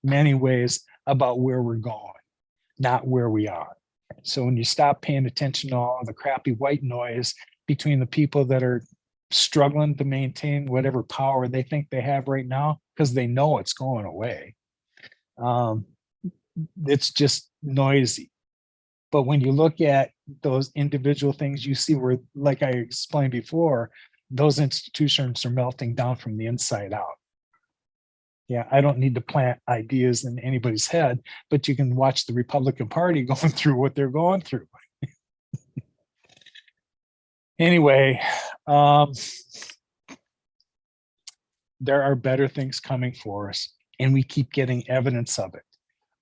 many ways about where we're going, not where we are. So when you stop paying attention to all the crappy white noise between the people that are struggling to maintain whatever power they think they have right now, because they know it's going away, it's just noisy. But when you look at those individual things, you see where, like I explained before, those institutions are melting down from the inside out. Yeah, I don't need to plant ideas in anybody's head, but you can watch the Republican Party going through what they're going through. Anyway, there are better things coming for us, and we keep getting evidence of it.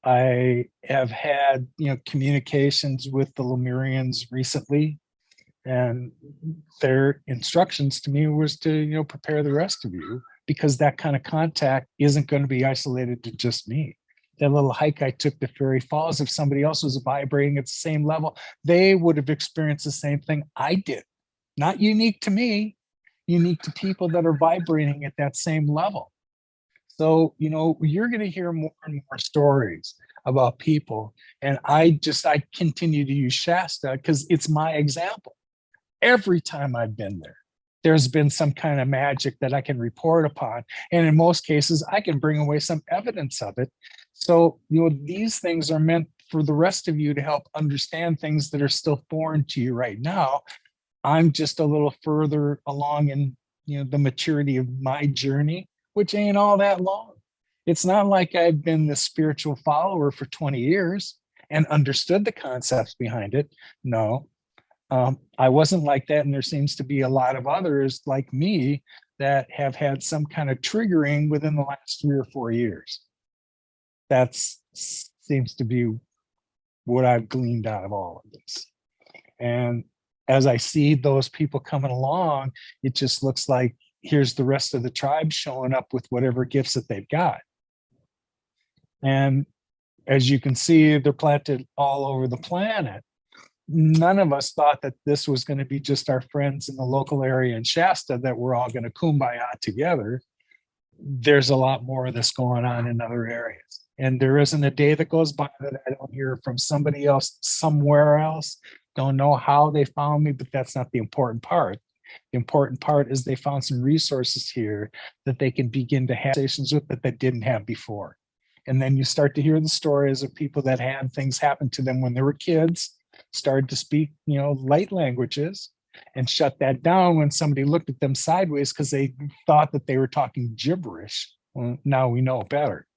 I have had, communications with the Lemurians recently, and their instructions to me was to, prepare the rest of you, because that kind of contact isn't going to be isolated to just me. That little hike I took to Fairy Falls, if somebody else was vibrating at the same level, they would have experienced the same thing I did. Not unique to me, unique to people that are vibrating at that same level. So, you're going to hear more and more stories about people. And I continue to use Shasta because it's my example. Every time I've been there, there's been some kind of magic that I can report upon. And in most cases, I can bring away some evidence of it. So, these things are meant for the rest of you to help understand things that are still foreign to you right now. I'm just a little further along in, the maturity of my journey, which ain't all that long. It's not like I've been the spiritual follower for 20 years and understood the concepts behind it. No, I wasn't like that. And there seems to be a lot of others like me that have had some kind of triggering within the last 3 or 4 years. That seems to be what I've gleaned out of all of this. And as I see those people coming along, it just looks like here's the rest of the tribe showing up with whatever gifts that they've got. And as you can see, they're planted all over the planet. None of us thought that this was going to be just our friends in the local area in Shasta, that we're all going to kumbaya together. There's a lot more of this going on in other areas. And there isn't a day that goes by that I don't hear from somebody else somewhere else. Don't know how they found me, but that's not the important part. The important part is they found some resources here that they can begin to have conversations with that they didn't have before. And then you start to hear the stories of people that had things happen to them when they were kids, started to speak, light languages, and shut that down when somebody looked at them sideways because they thought that they were talking gibberish. Well, now we know better,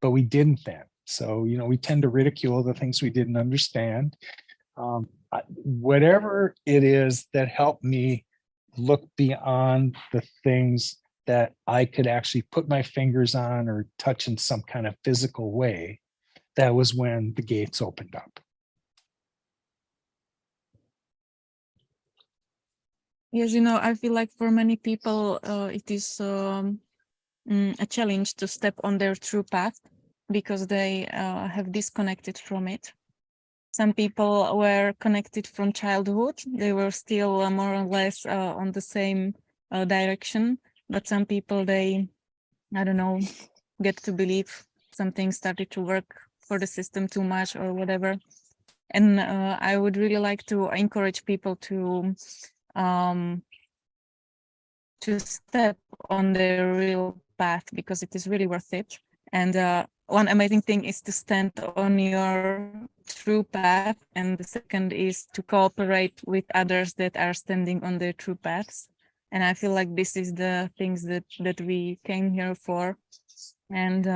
but we didn't then. So, we tend to ridicule the things we didn't understand. Whatever it is that helped me look beyond the things that I could actually put my fingers on or touch in some kind of physical way, that was when the gates opened up. Yes, I feel like for many people, it is a challenge to step on their true path because they have disconnected from it. Some people were connected from childhood. They were still more or less on the same direction. But some people, they, I don't know, get to believe something started to work for the system too much or whatever. And I would really like to encourage people to step on their real path because it is really worth it. And one amazing thing is to stand on your true path, and the second is to cooperate with others that are standing on their true paths. And I feel like this is the things that we came here for. And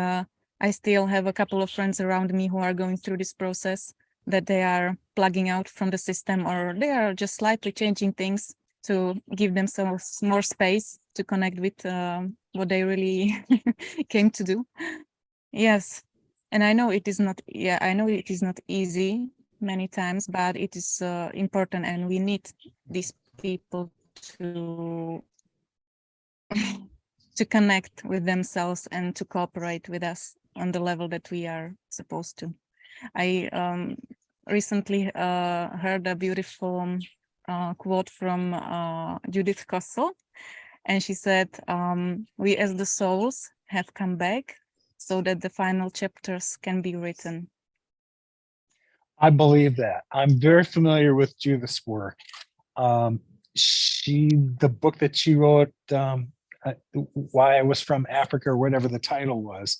I still have a couple of friends around me who are going through this process, that they are plugging out from the system, or they are just slightly changing things to give themselves more space to connect with what they really came to do. Yes. And I know it is not, I know it is not easy many times, but it is important, and we need these people to connect with themselves and to cooperate with us on the level that we are supposed to. I recently heard a beautiful quote from Judith Kossel, and she said, we as the souls have come back so that the final chapters can be written. I believe that. I'm very familiar with Judith's work. The book that she wrote, Why I Was From Africa, or whatever the title was,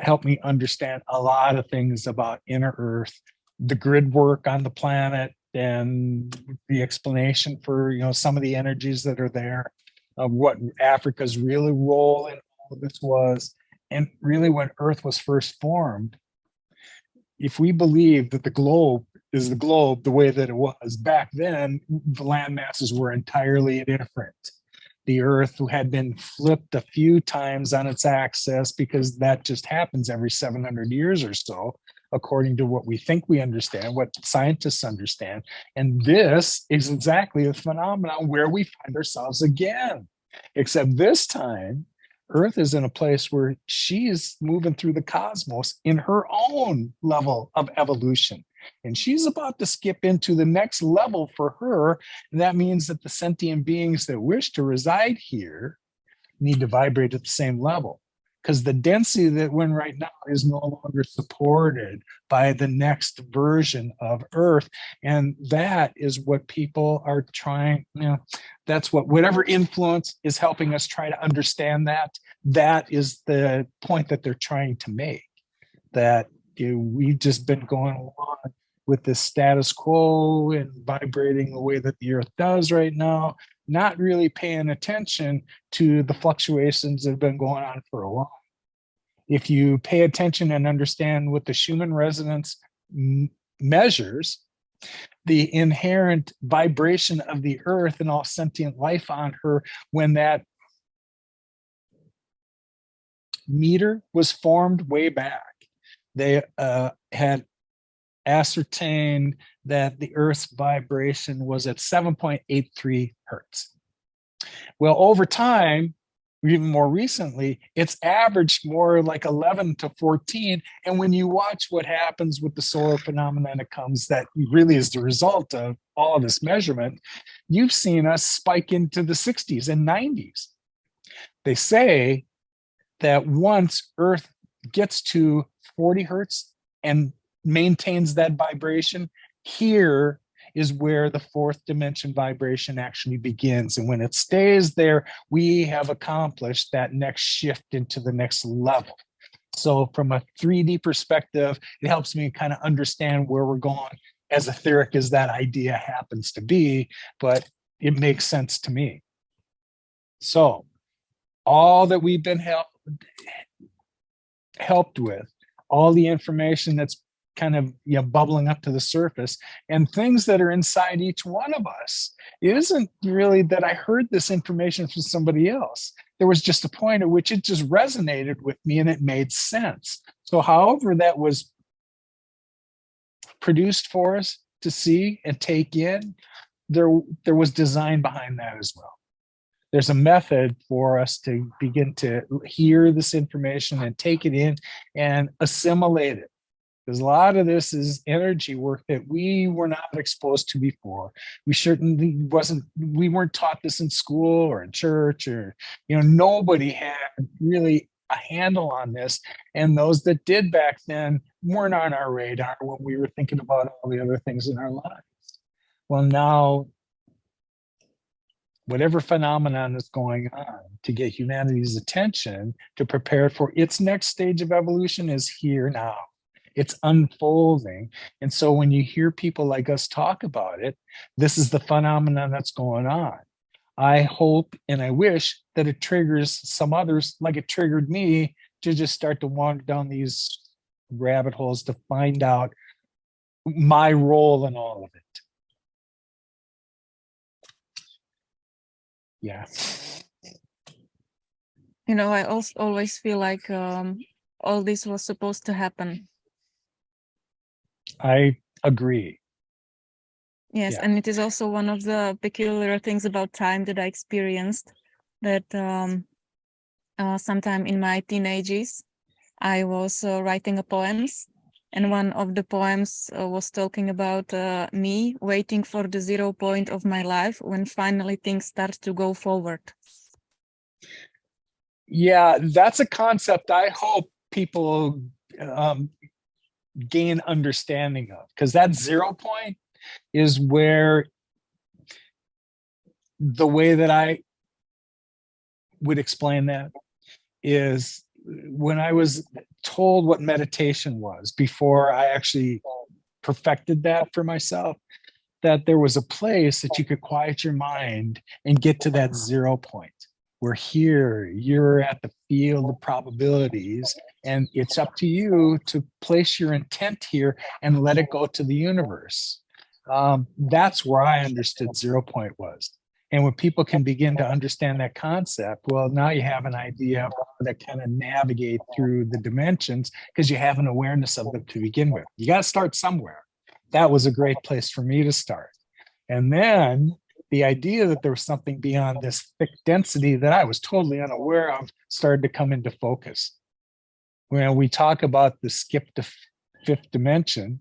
helped me understand a lot of things about inner Earth, the grid work on the planet, and the explanation for some of the energies that are there, of what Africa's really role in all of this was, and really when Earth was first formed. If we believe that the globe is the globe the way that it was back then, the land masses were entirely different. The Earth had been flipped a few times on its axis, because that just happens every 700 years or so, according to what we think we understand, what scientists understand. And this is exactly the phenomenon where we find ourselves again, except this time, Earth is in a place where she is moving through the cosmos in her own level of evolution. And she's about to skip into the next level for her. And that means that the sentient beings that wish to reside here need to vibrate at the same level, because the density that we're in right now is no longer supported by the next version of Earth. And that is what people are trying, that's whatever influence is helping us try to understand that is the point that they're trying to make, that we've just been going along with this status quo and vibrating the way that the Earth does right now, not really paying attention to the fluctuations that have been going on for a while. If you pay attention and understand what the Schumann resonance measures, the inherent vibration of the Earth and all sentient life on her, when that meter was formed way back. They had ascertained that the Earth's vibration was at 7.83 hertz. Well, over time, even more recently, it's averaged more like 11 to 14. And when you watch what happens with the solar phenomenon that comes, that really is the result of all of this measurement, you've seen us spike into the 60s and 90s. They say that once Earth gets to 40 hertz and maintains that vibration, here is where the fourth dimension vibration actually begins. And when it stays there, we have accomplished that next shift into the next level. So from a 3D perspective, it helps me kind of understand where we're going, as etheric as that idea happens to be, but it makes sense to me. So all that we've been helped with, all the information that's kind of bubbling up to the surface, and things that are inside each one of us. It isn't really that I heard this information from somebody else. There was just a point at which it just resonated with me and it made sense. So however that was produced for us to see and take in, there was design behind that as well. There's a method for us to begin to hear this information and take it in and assimilate it. Because a lot of this is energy work that we were not exposed to before. We certainly we weren't taught this in school or in church, or, nobody had really a handle on this. And those that did back then weren't on our radar when we were thinking about all the other things in our lives. Well, now, whatever phenomenon is going on to get humanity's attention to prepare for its next stage of evolution is here now. It's unfolding. And so when you hear people like us talk about it, this is the phenomenon that's going on. I hope and I wish that it triggers some others, like it triggered me, to just start to wander down these rabbit holes to find out my role in all of it. Yeah. I also always feel like all this was supposed to happen. I agree. Yes, Yeah. and it is also one of the peculiar things about time that I experienced, that sometime in my teenagers, I was writing a poems, and one of the poems was talking about me waiting for the 0 point of my life when finally things start to go forward. Yeah, that's a concept I hope people gain understanding of, because that 0 point is where the way that I would explain that is when I was told what meditation was before I actually perfected that for myself, that there was a place that you could quiet your mind and get to that 0 point. Where here you're at the field of probabilities, and it's up to you to place your intent here and let it go to the universe. That's where I understood 0 point was. And when people can begin to understand that concept, well, now you have an idea of how to kind of navigate through the dimensions, because you have an awareness of them to begin with. You got to start somewhere. That was a great place for me to start. And then the idea that there was something beyond this thick density that I was totally unaware of started to come into focus. When we talk about the skip to fifth dimension,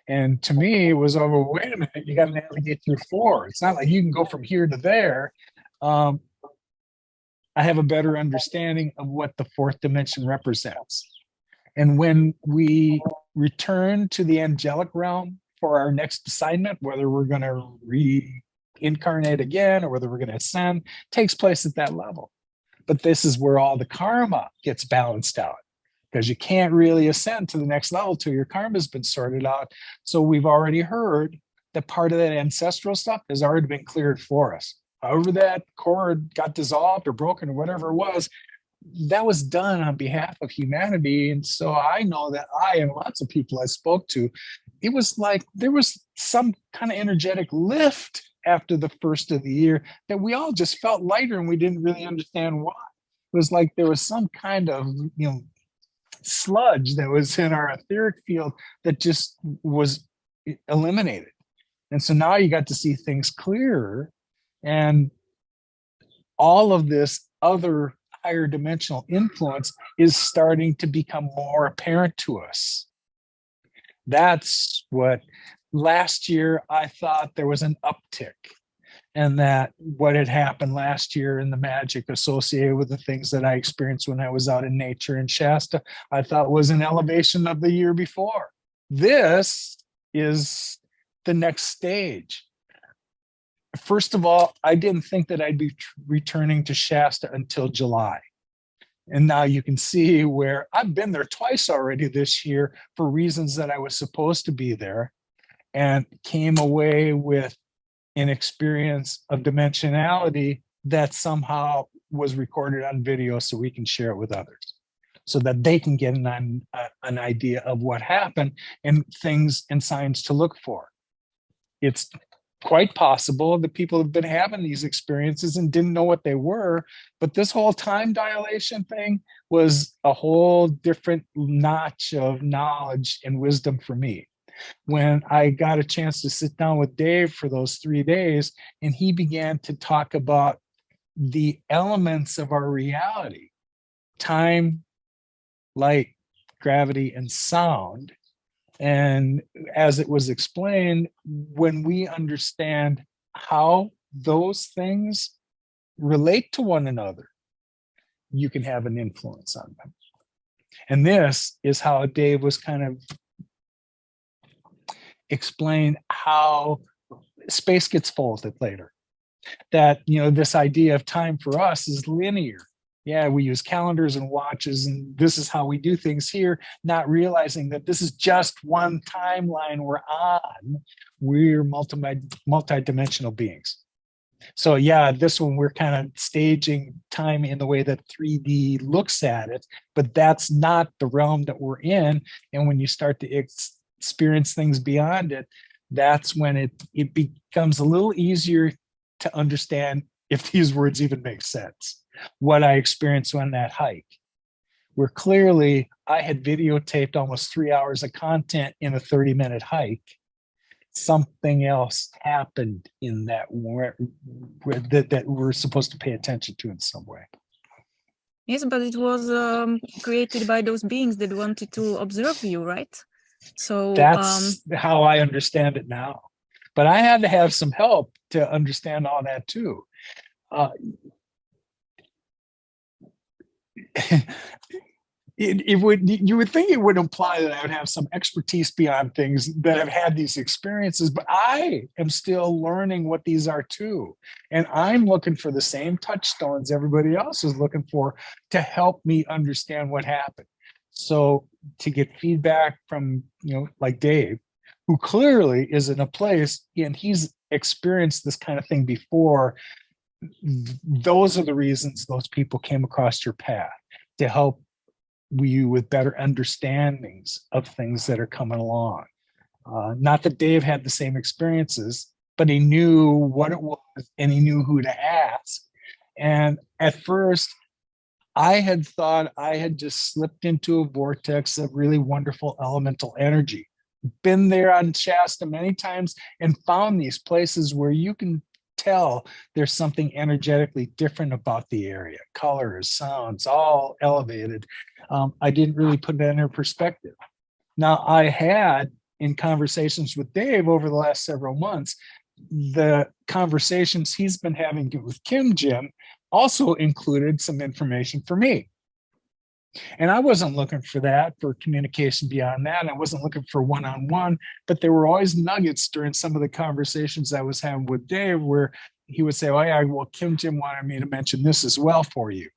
and to me, it was over, wait a minute, you got to navigate through 4. It's not like you can go from here to there. I have a better understanding of what the fourth dimension represents. And when we return to the angelic realm for our next assignment, whether we're going to reincarnate again or whether we're going to ascend, takes place at that level. But this is where all the karma gets balanced out, because you can't really ascend to the next level till your karma has been sorted out. So we've already heard that part of that ancestral stuff has already been cleared for us. However that cord got dissolved or broken or whatever it was, that was done on behalf of humanity. And so I know that I and lots of people I spoke to, it was like there was some kind of energetic lift after the first of the year that we all just felt lighter, and we didn't really understand why. It was like there was some kind of, sludge that was in our etheric field that just was eliminated. And so now you got to see things clearer, and all of this other higher dimensional influence is starting to become more apparent to us. That's what last year I thought there was an uptick, and that what had happened last year and the magic associated with the things that I experienced when I was out in nature in Shasta, I thought was an elevation of the year before. This is the next stage. First of all, I didn't think that I'd be returning to Shasta until July. And now you can see where I've been there twice already this year for reasons that I was supposed to be there, and came away with an experience of dimensionality that somehow was recorded on video so we can share it with others, so that they can get an idea of what happened and things and signs to look for. It's quite possible that people have been having these experiences and didn't know what they were, but this whole time dilation thing was a whole different notch of knowledge and wisdom for me. When I got a chance to sit down with Dave for those 3 days, and he began to talk about the elements of our reality: time, light, gravity, and sound. And as it was explained, when we understand how those things relate to one another, you can have an influence on them. And this is how Dave was kind of explain how space gets folded later. That, this idea of time for us is linear. Yeah, we use calendars and watches, and this is how we do things here, not realizing that this is just one timeline we're on. We're multi-dimensional beings. So yeah, this one we're kind of staging time in the way that 3D looks at it, but that's not the realm that we're in. And when you start to experience things beyond it, that's when it becomes a little easier to understand if these words even make sense. What I experienced on that hike, where clearly I had videotaped almost 3 hours of content in a 30-minute hike. Something else happened in that that we're supposed to pay attention to in some way. Yes, but it was created by those beings that wanted to observe you, right? So that's how I understand it now. But I had to have some help to understand all that too. You would think it would imply that I would have some expertise beyond things that have had these experiences, but I am still learning what these are too. And I'm looking for the same touchstones everybody else is looking for to help me understand what happened. So to get feedback from, like Dave, who clearly is in a place and he's experienced this kind of thing before, those are the reasons those people came across your path, to help you with better understandings of things that are coming along. Not that Dave had the same experiences, but he knew what it was and he knew who to ask. And at first, I had thought I had just slipped into a vortex of really wonderful elemental energy. Been there on Shasta many times and found these places where you can tell there's something energetically different about the area. Colors, sounds, all elevated. I didn't really put that into perspective. Now, I had, in conversations with Dave over the last several months, the conversations he's been having with Kim Jim also included some information for me. And I wasn't looking for that, for communication beyond that. I wasn't looking for one-on-one, but there were always nuggets during some of the conversations I was having with Dave where he would say, oh yeah, well, Kim Jim wanted me to mention this as well for you.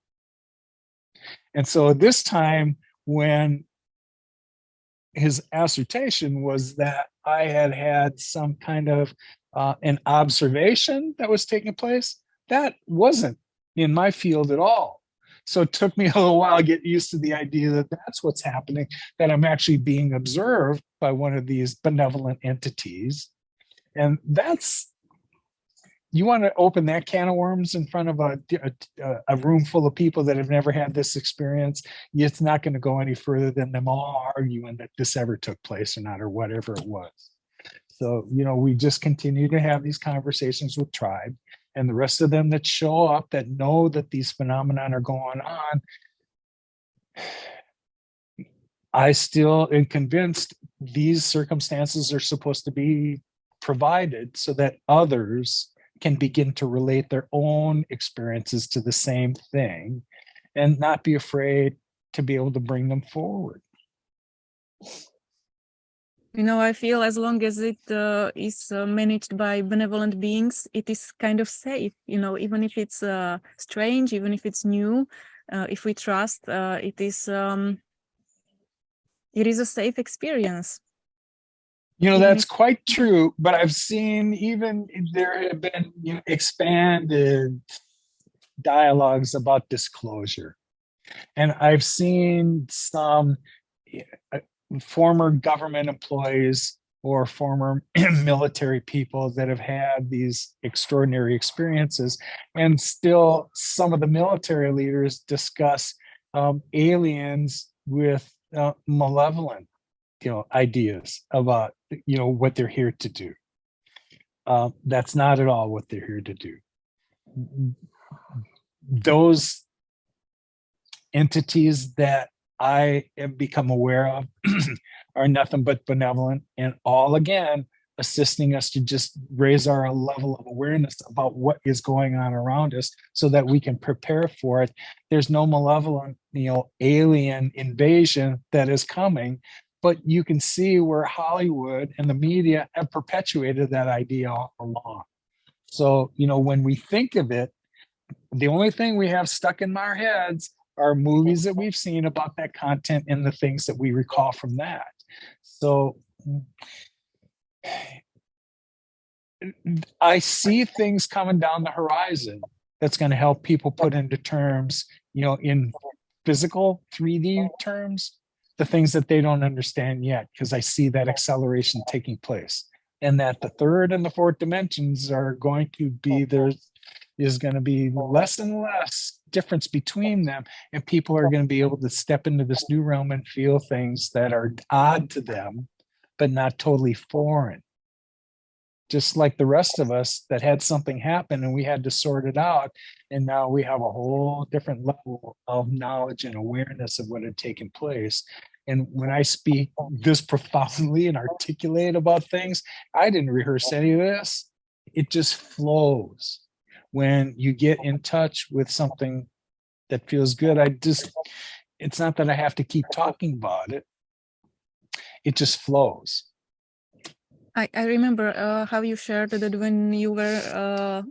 And so this time, when his assertion was that I had had some kind of an observation that was taking place, that wasn't in my field at all. So it took me a little while to get used to the idea that that's what's happening, that I'm actually being observed by one of these benevolent entities. And that's you want to open that can of worms in front of a room full of people that have never had this experience, it's not going to go any further than them all arguing that this ever took place or not, or whatever it was. So, we just continue to have these conversations with tribe, and the rest of them that show up that know that these phenomena are going on. I still am convinced these circumstances are supposed to be provided so that others can begin to relate their own experiences to the same thing and not be afraid to be able to bring them forward. I feel as long as it is managed by benevolent beings, it is kind of safe, even if it's strange, even if it's new, if we trust, it is a safe experience. That's quite true, but I've seen even there have been expanded dialogues about disclosure. And I've seen some former government employees or former military people that have had these extraordinary experiences. And still some of the military leaders discuss aliens with malevolent ideas about what they're here to do. That's not at all what they're here to do. Those entities that I have become aware of are nothing but benevolent, and all again assisting us to just raise our level of awareness about what is going on around us so that we can prepare for it. There's no malevolent alien invasion that is coming, but you can see where Hollywood and the media have perpetuated that idea all along. So when we think of it, the only thing we have stuck in our heads are movies that we've seen about that content and the things that we recall from that. So I see things coming down the horizon that's going to help people put into terms, in physical 3D terms, the things that they don't understand yet, because I see that acceleration taking place. And that the third and the fourth dimensions are going to be, is going to be less and less difference between them, and people are going to be able to step into this new realm and feel things that are odd to them but not totally foreign, just like the rest of us that had something happen and we had to sort it out, and now we have a whole different level of knowledge and awareness of what had taken place. And when I speak this profoundly and articulate about things, I didn't rehearse any of this. It just flows. When you get in touch with something that feels good, it's not that I have to keep talking about it. It just flows. I remember how you shared that when you were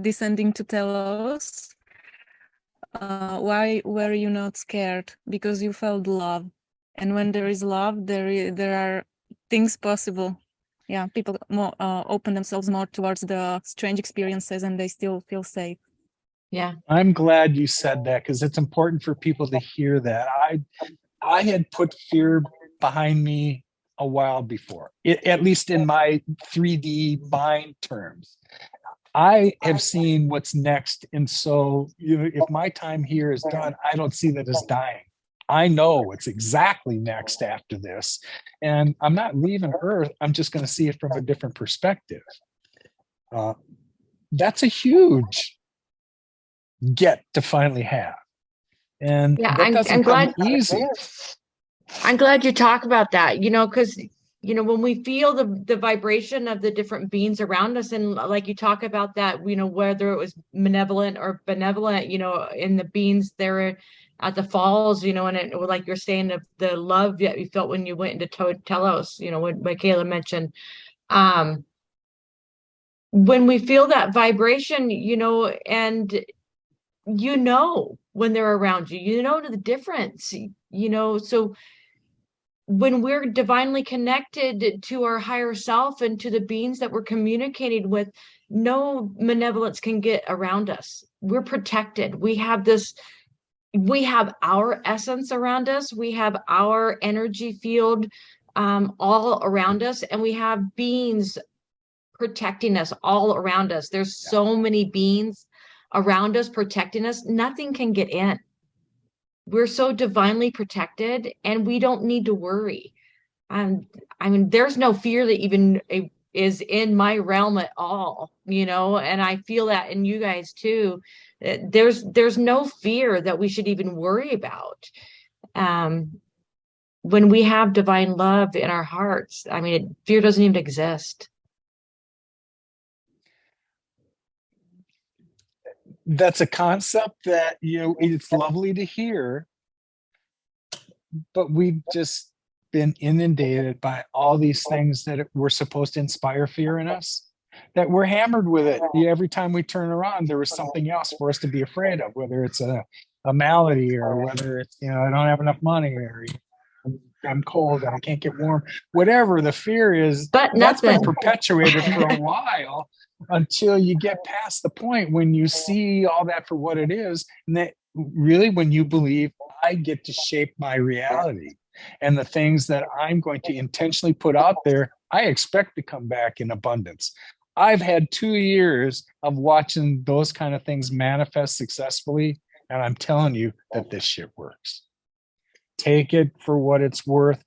descending to Telos, why were you not scared? Because you felt love. And when there is love, there are things possible. Yeah, people more open themselves more towards the strange experiences, and they still feel safe. Yeah, I'm glad you said that, because it's important for people to hear that. I had put fear behind me a while before, at least in my 3D mind terms. I have seen what's next, and so if my time here is done, I don't see that as dying. I know what's exactly next after this, and I'm not leaving Earth. I'm just going to see it from a different perspective. That's a huge get to finally have, and yeah, that doesn't come easy. I'm glad you talk about that, because when we feel the vibration of the different beings around us, and like you talk about that, whether it was malevolent or benevolent, in the beings there at the falls, and it, like you're saying, the love that you felt when you went into Telos, what Michaela mentioned. When we feel that vibration, and when they're around you, the difference, so when we're divinely connected to our higher self and to the beings that we're communicating with, no malevolence can get around us. We're protected. We have our essence around us. We have our energy field all around us, and we have beings protecting us all around us. There's so many beings around us protecting us. Nothing can get in. We're so divinely protected, and we don't need to worry. I mean, there's no fear that even is in my realm at all, you know, and I feel that in you guys too. There's no fear that we should even worry about. When we have divine love in our hearts, I mean, fear doesn't even exist. That's a concept that, you know, it's lovely to hear, but we've just been inundated by all these things that were supposed to inspire fear in us, that we're hammered with it. Every time we turn around, there was something else for us to be afraid of, whether it's a malady, or whether it's, you know, I don't have enough money, or I'm cold and I can't get warm, whatever the fear is. But that's been nothing. perpetuated for a while, until you get past the point when you see all that for what it is, and that really, when you believe, I get to shape my reality, and the things that I'm going to intentionally put out there, I expect to come back in abundance. I've had 2 years of watching those kind of things manifest successfully, and I'm telling you that this shit works. Take it for what it's worth.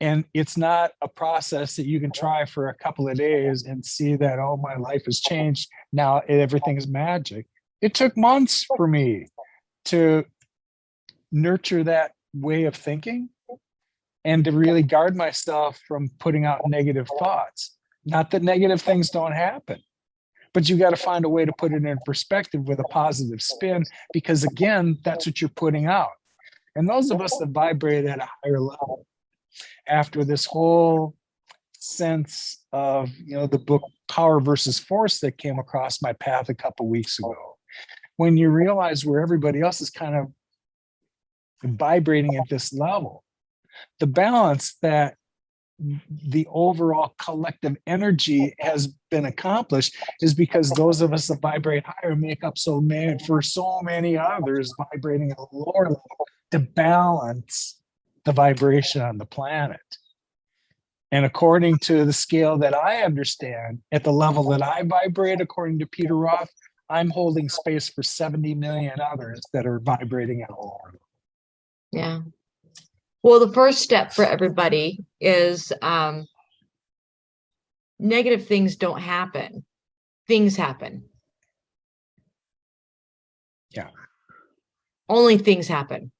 And it's not a process that you can try for a couple of days and see that, oh, my life has changed. Now everything's magic. It took months for me to nurture that way of thinking, and to really guard myself from putting out negative thoughts. Not that negative things don't happen, but you got to find a way to put it in perspective with a positive spin, because again, that's what you're putting out. And those of us that vibrate at a higher level, after this whole sense of, you know, the book Power versus Force that came across my path a couple weeks ago, when you realize where everybody else is kind of vibrating at this level, the balance that the overall collective energy has been accomplished is because those of us that vibrate higher make up so many others vibrating at a lower level to balance the vibration on the planet. And according to the scale that I understand, at the level that I vibrate, according to Peter Roth, I'm holding space for 70 million others that are vibrating at a lower level. Yeah. Well, the first step for everybody is negative things don't happen. Things happen. Yeah. Only things happen.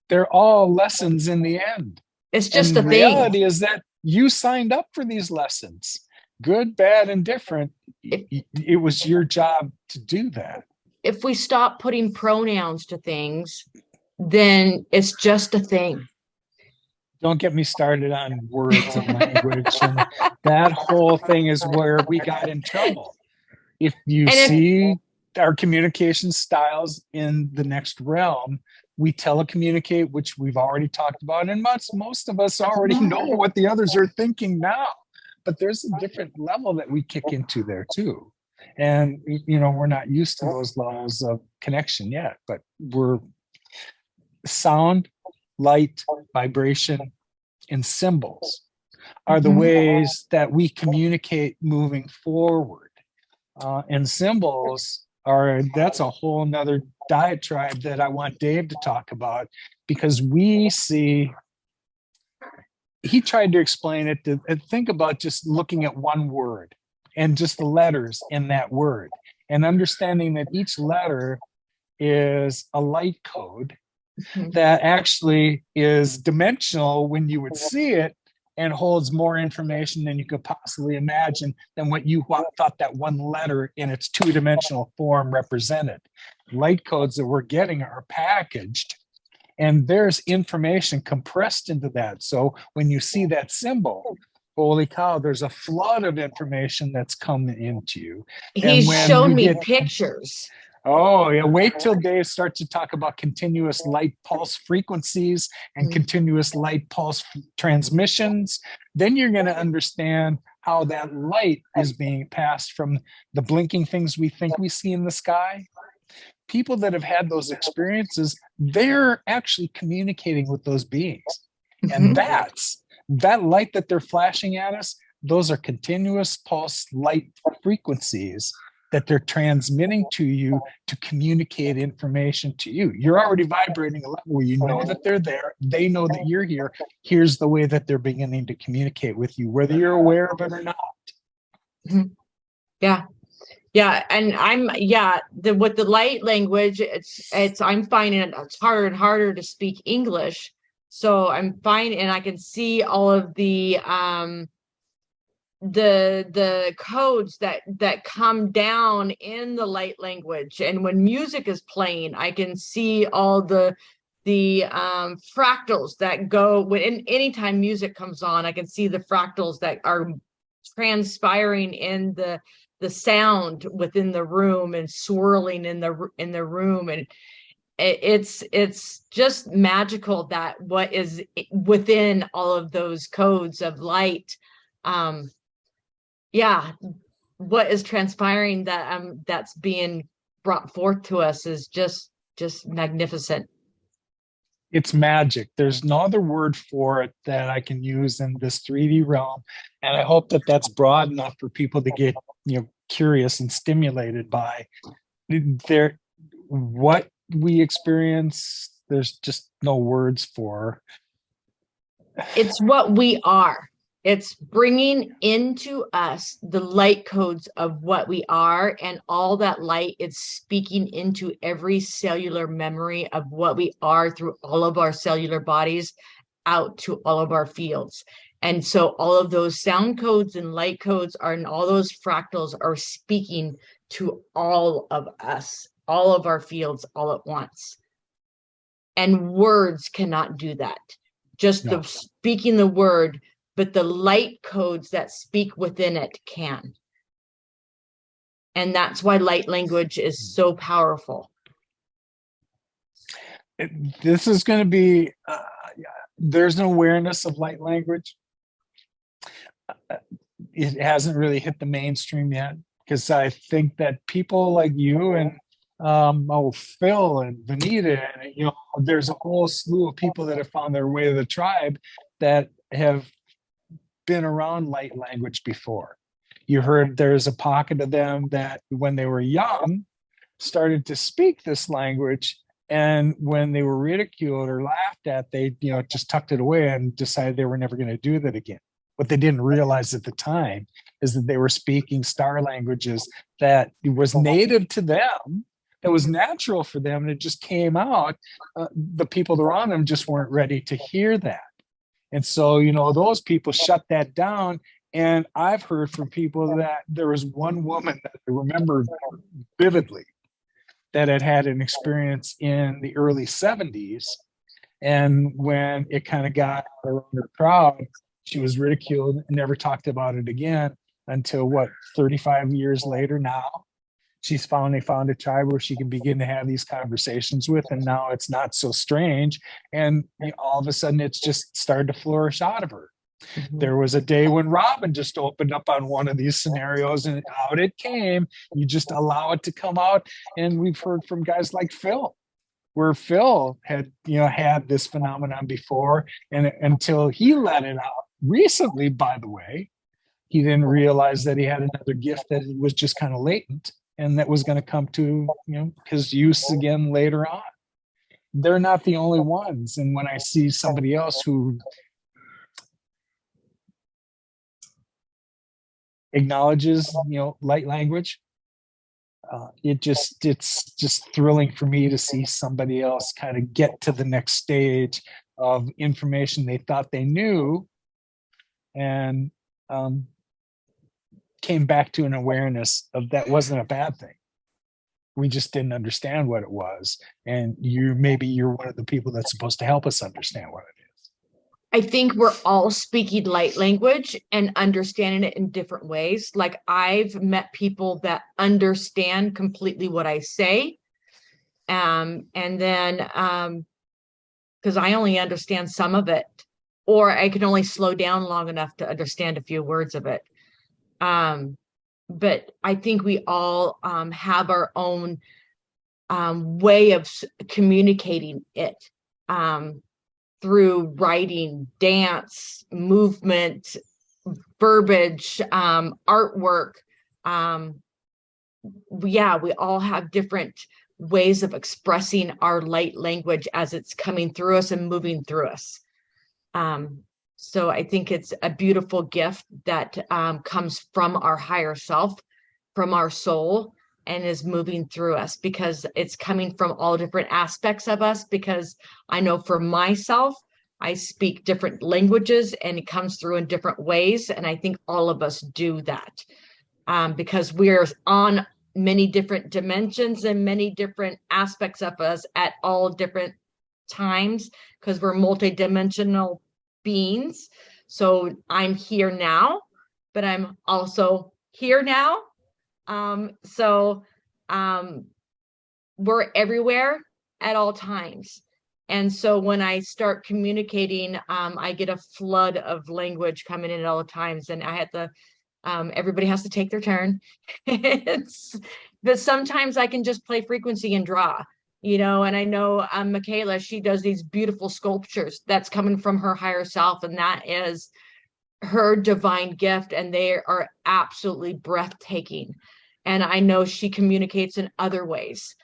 They're all lessons in the end. It's just and a the reality thing. is that you signed up for these lessons, good, bad, and different. It was your job to do that. If we stop putting pronouns to things, then it's just a thing. Don't get me started on words and language. And that whole thing is where we got in trouble. If you see our communication styles in the next realm, we telecommunicate, which we've already talked about, and most of us already know what the others are thinking now. But there's a different level that we kick into there too. And, you know, we're not used to those levels of connection yet, but we're sound, light, vibration, and symbols are the ways that we communicate moving forward. And symbols that's a whole nother diatribe that I want Dave to talk about, because we see, he tried to explain it to think about just looking at one word and just the letters in that word, and understanding that each letter is a light code that actually is dimensional when you would see it, and holds more information than you could possibly imagine than what you thought that one letter in its two-dimensional form represented. Light codes that we're getting are packaged, and there's information compressed into that. So when you see that symbol, holy cow, there's a flood of information that's coming into you. He's shown me pictures. Oh, yeah. Wait till Dave starts to talk about continuous light pulse frequencies and continuous light pulse transmissions. Then you're going to understand how that light is being passed from the blinking things we think we see in the sky. People that have had those experiences, they're actually communicating with those beings. And that light that they're flashing at us, those are continuous pulse light frequencies that they're transmitting to you to communicate information to you. You're already vibrating a level where you know that they're there. They know that you're here. Here's the way that they're beginning to communicate with you, whether you're aware of it or not. Mhm. Yeah. Yeah. And with the light language, I'm finding it's harder and harder to speak English. So I'm finding, and I can see all of the codes that come down in the light language, and when music is playing, I can see all the fractals that go when anytime music comes on. I can see the fractals that are transpiring in the sound within the room and swirling in the room, and it's just magical that what is within all of those codes of light. Yeah, what is transpiring that's being brought forth to us is just magnificent. It's magic. There's no other word for it that I can use in this 3D realm. And I hope that that's broad enough for people to get, curious and stimulated by what we experience. There's just no words for. It's what we are. It's bringing into us the light codes of what we are, and all that light is speaking into every cellular memory of what we are through all of our cellular bodies out to all of our fields. And so all of those sound codes and light codes and all those fractals are speaking to all of us, all of our fields all at once. And words cannot do that. Just No. the speaking the word, but the light codes that speak within it can. And that's why light language is so powerful. This is going to be, there's an awareness of light language. It hasn't really hit the mainstream yet, because I think that people like you and Phil and Vanita, and there's a whole slew of people that have found their way to the tribe that have been around light language before. You heard there's a pocket of them that when they were young started to speak this language, and when they were ridiculed or laughed at, they just tucked it away and decided they were never going to do that again. What they didn't realize at the time is that they were speaking star languages that was native to them, that was natural for them, and it just came out. The people around them just weren't ready to hear that. And so, those people shut that down. And I've heard from people that there was one woman that I remember vividly that had an experience in the early 70s. And when it kind of got around her crowd, she was ridiculed and never talked about it again until 35 years later now. She's finally found a tribe where she can begin to have these conversations with, and now it's not so strange. And all of a sudden, it's just started to flourish out of her. Mm-hmm. There was a day when Robyn just opened up on one of these scenarios, and out it came. You just allow it to come out. And we've heard from guys like Phil, where Phil had, had this phenomenon before, and until he let it out recently, by the way, he didn't realize that he had another gift that was just kind of latent, and that was going to come to his use again later on. They're not the only ones. And when I see somebody else who acknowledges light language, it's just thrilling for me to see somebody else kind of get to the next stage of information they thought they knew, and came back to an awareness of that wasn't a bad thing. We just didn't understand what it was. And maybe you're one of the people that's supposed to help us understand what it is. I think we're all speaking light language and understanding it in different ways. Like, I've met people that understand completely what I say. And then, because I only understand some of it, or I can only slow down long enough to understand a few words of it. But I think we all have our own way of communicating it, through writing, dance, movement, verbiage, artwork. Yeah, we all have different ways of expressing our light language as it's coming through us and moving through us. So I think it's a beautiful gift that comes from our higher self, from our soul, and is moving through us, because it's coming from all different aspects of us. Because I know for myself, I speak different languages and it comes through in different ways. And I think all of us do that, because we're on many different dimensions and many different aspects of us at all different times, because we're multidimensional beings. So I'm here now, but I'm also here now. We're everywhere at all times. And so when I start communicating, I get a flood of language coming in at all times, and I had to, everybody has to take their turn. But sometimes I can just play frequency and draw, and I know Michaela, she does these beautiful sculptures that's coming from her higher self, and that is her divine gift, and they are absolutely breathtaking. And I know she communicates in other ways.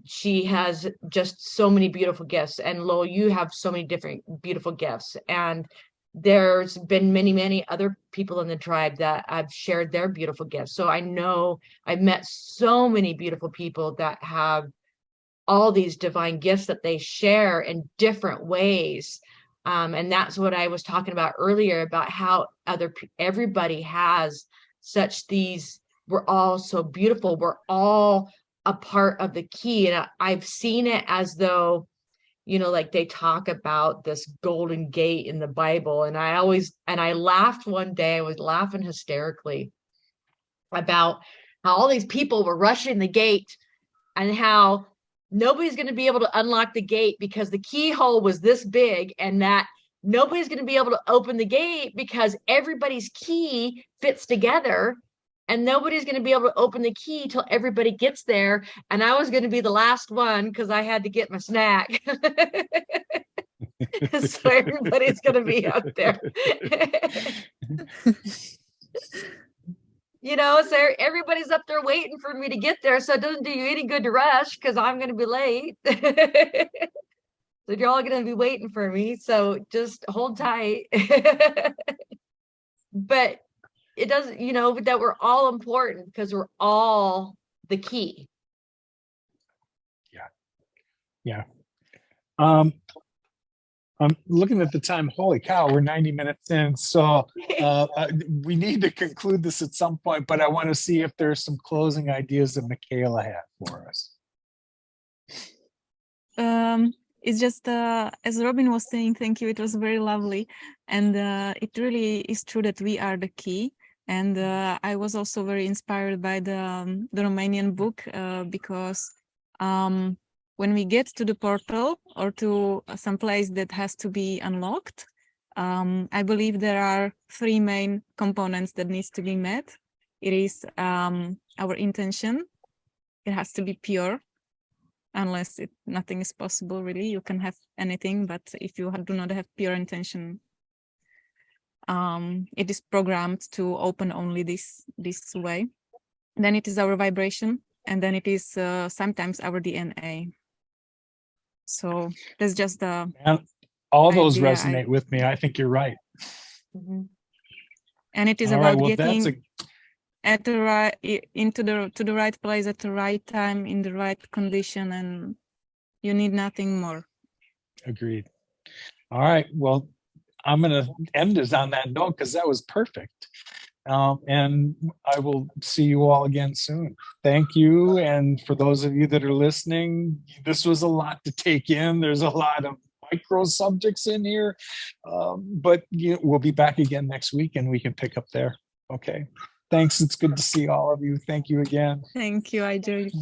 She has just so many beautiful gifts, and Lowell, you have so many different beautiful gifts. And there's been many, many other people in the tribe that I've shared their beautiful gifts. So I know I've met so many beautiful people that have all these divine gifts that they share in different ways. And that's what I was talking about earlier, about how everybody has such these, we're all so beautiful. We're all a part of the key. And I've seen it as though, like they talk about this golden gate in the Bible. And I laughed one day, I was laughing hysterically about how all these people were rushing the gate and how nobody's going to be able to unlock the gate because the keyhole was this big, and that nobody's going to be able to open the gate because everybody's key fits together, and nobody's going to be able to open the key till everybody gets there. And I was going to be the last one because I had to get my snack. So everybody's going to be out there. So everybody's up there waiting for me to get there. So it doesn't do you any good to rush because I'm going to be late. So you're all going to be waiting for me. So just hold tight. But it doesn't, that we're all important because we're all the key. Yeah. I'm looking at the time. Holy cow, we're 90 minutes in. So we need to conclude this at some point, but I want to see if there's some closing ideas that Michaela had for us. It's just, as Robyn was saying, thank you. It was very lovely. And it really is true that we are the key. And I was also very inspired by the Romanian book because when we get to the portal or to some place that has to be unlocked, I believe there are three main components that needs to be met. It is our intention. It has to be pure. Unless nothing is possible, really. You can have anything, but if you do not have pure intention, it is programmed to open only this way. Then it is our vibration, and then it is sometimes our DNA. So that's just the. And all those idea. resonate with me. I think you're right. Mm-hmm. And it is all about right, well, getting at the right to the right place at the right time in the right condition, and you need nothing more. Agreed. All right, well, I'm going to end this on that note because that was perfect. And I will see you all again soon. Thank you. And for those of you that are listening, this was a lot to take in. There's a lot of micro subjects in here, but we'll be back again next week and we can pick up there. Okay. Thanks. It's good to see all of you. Thank you again. Thank you. I enjoyed it.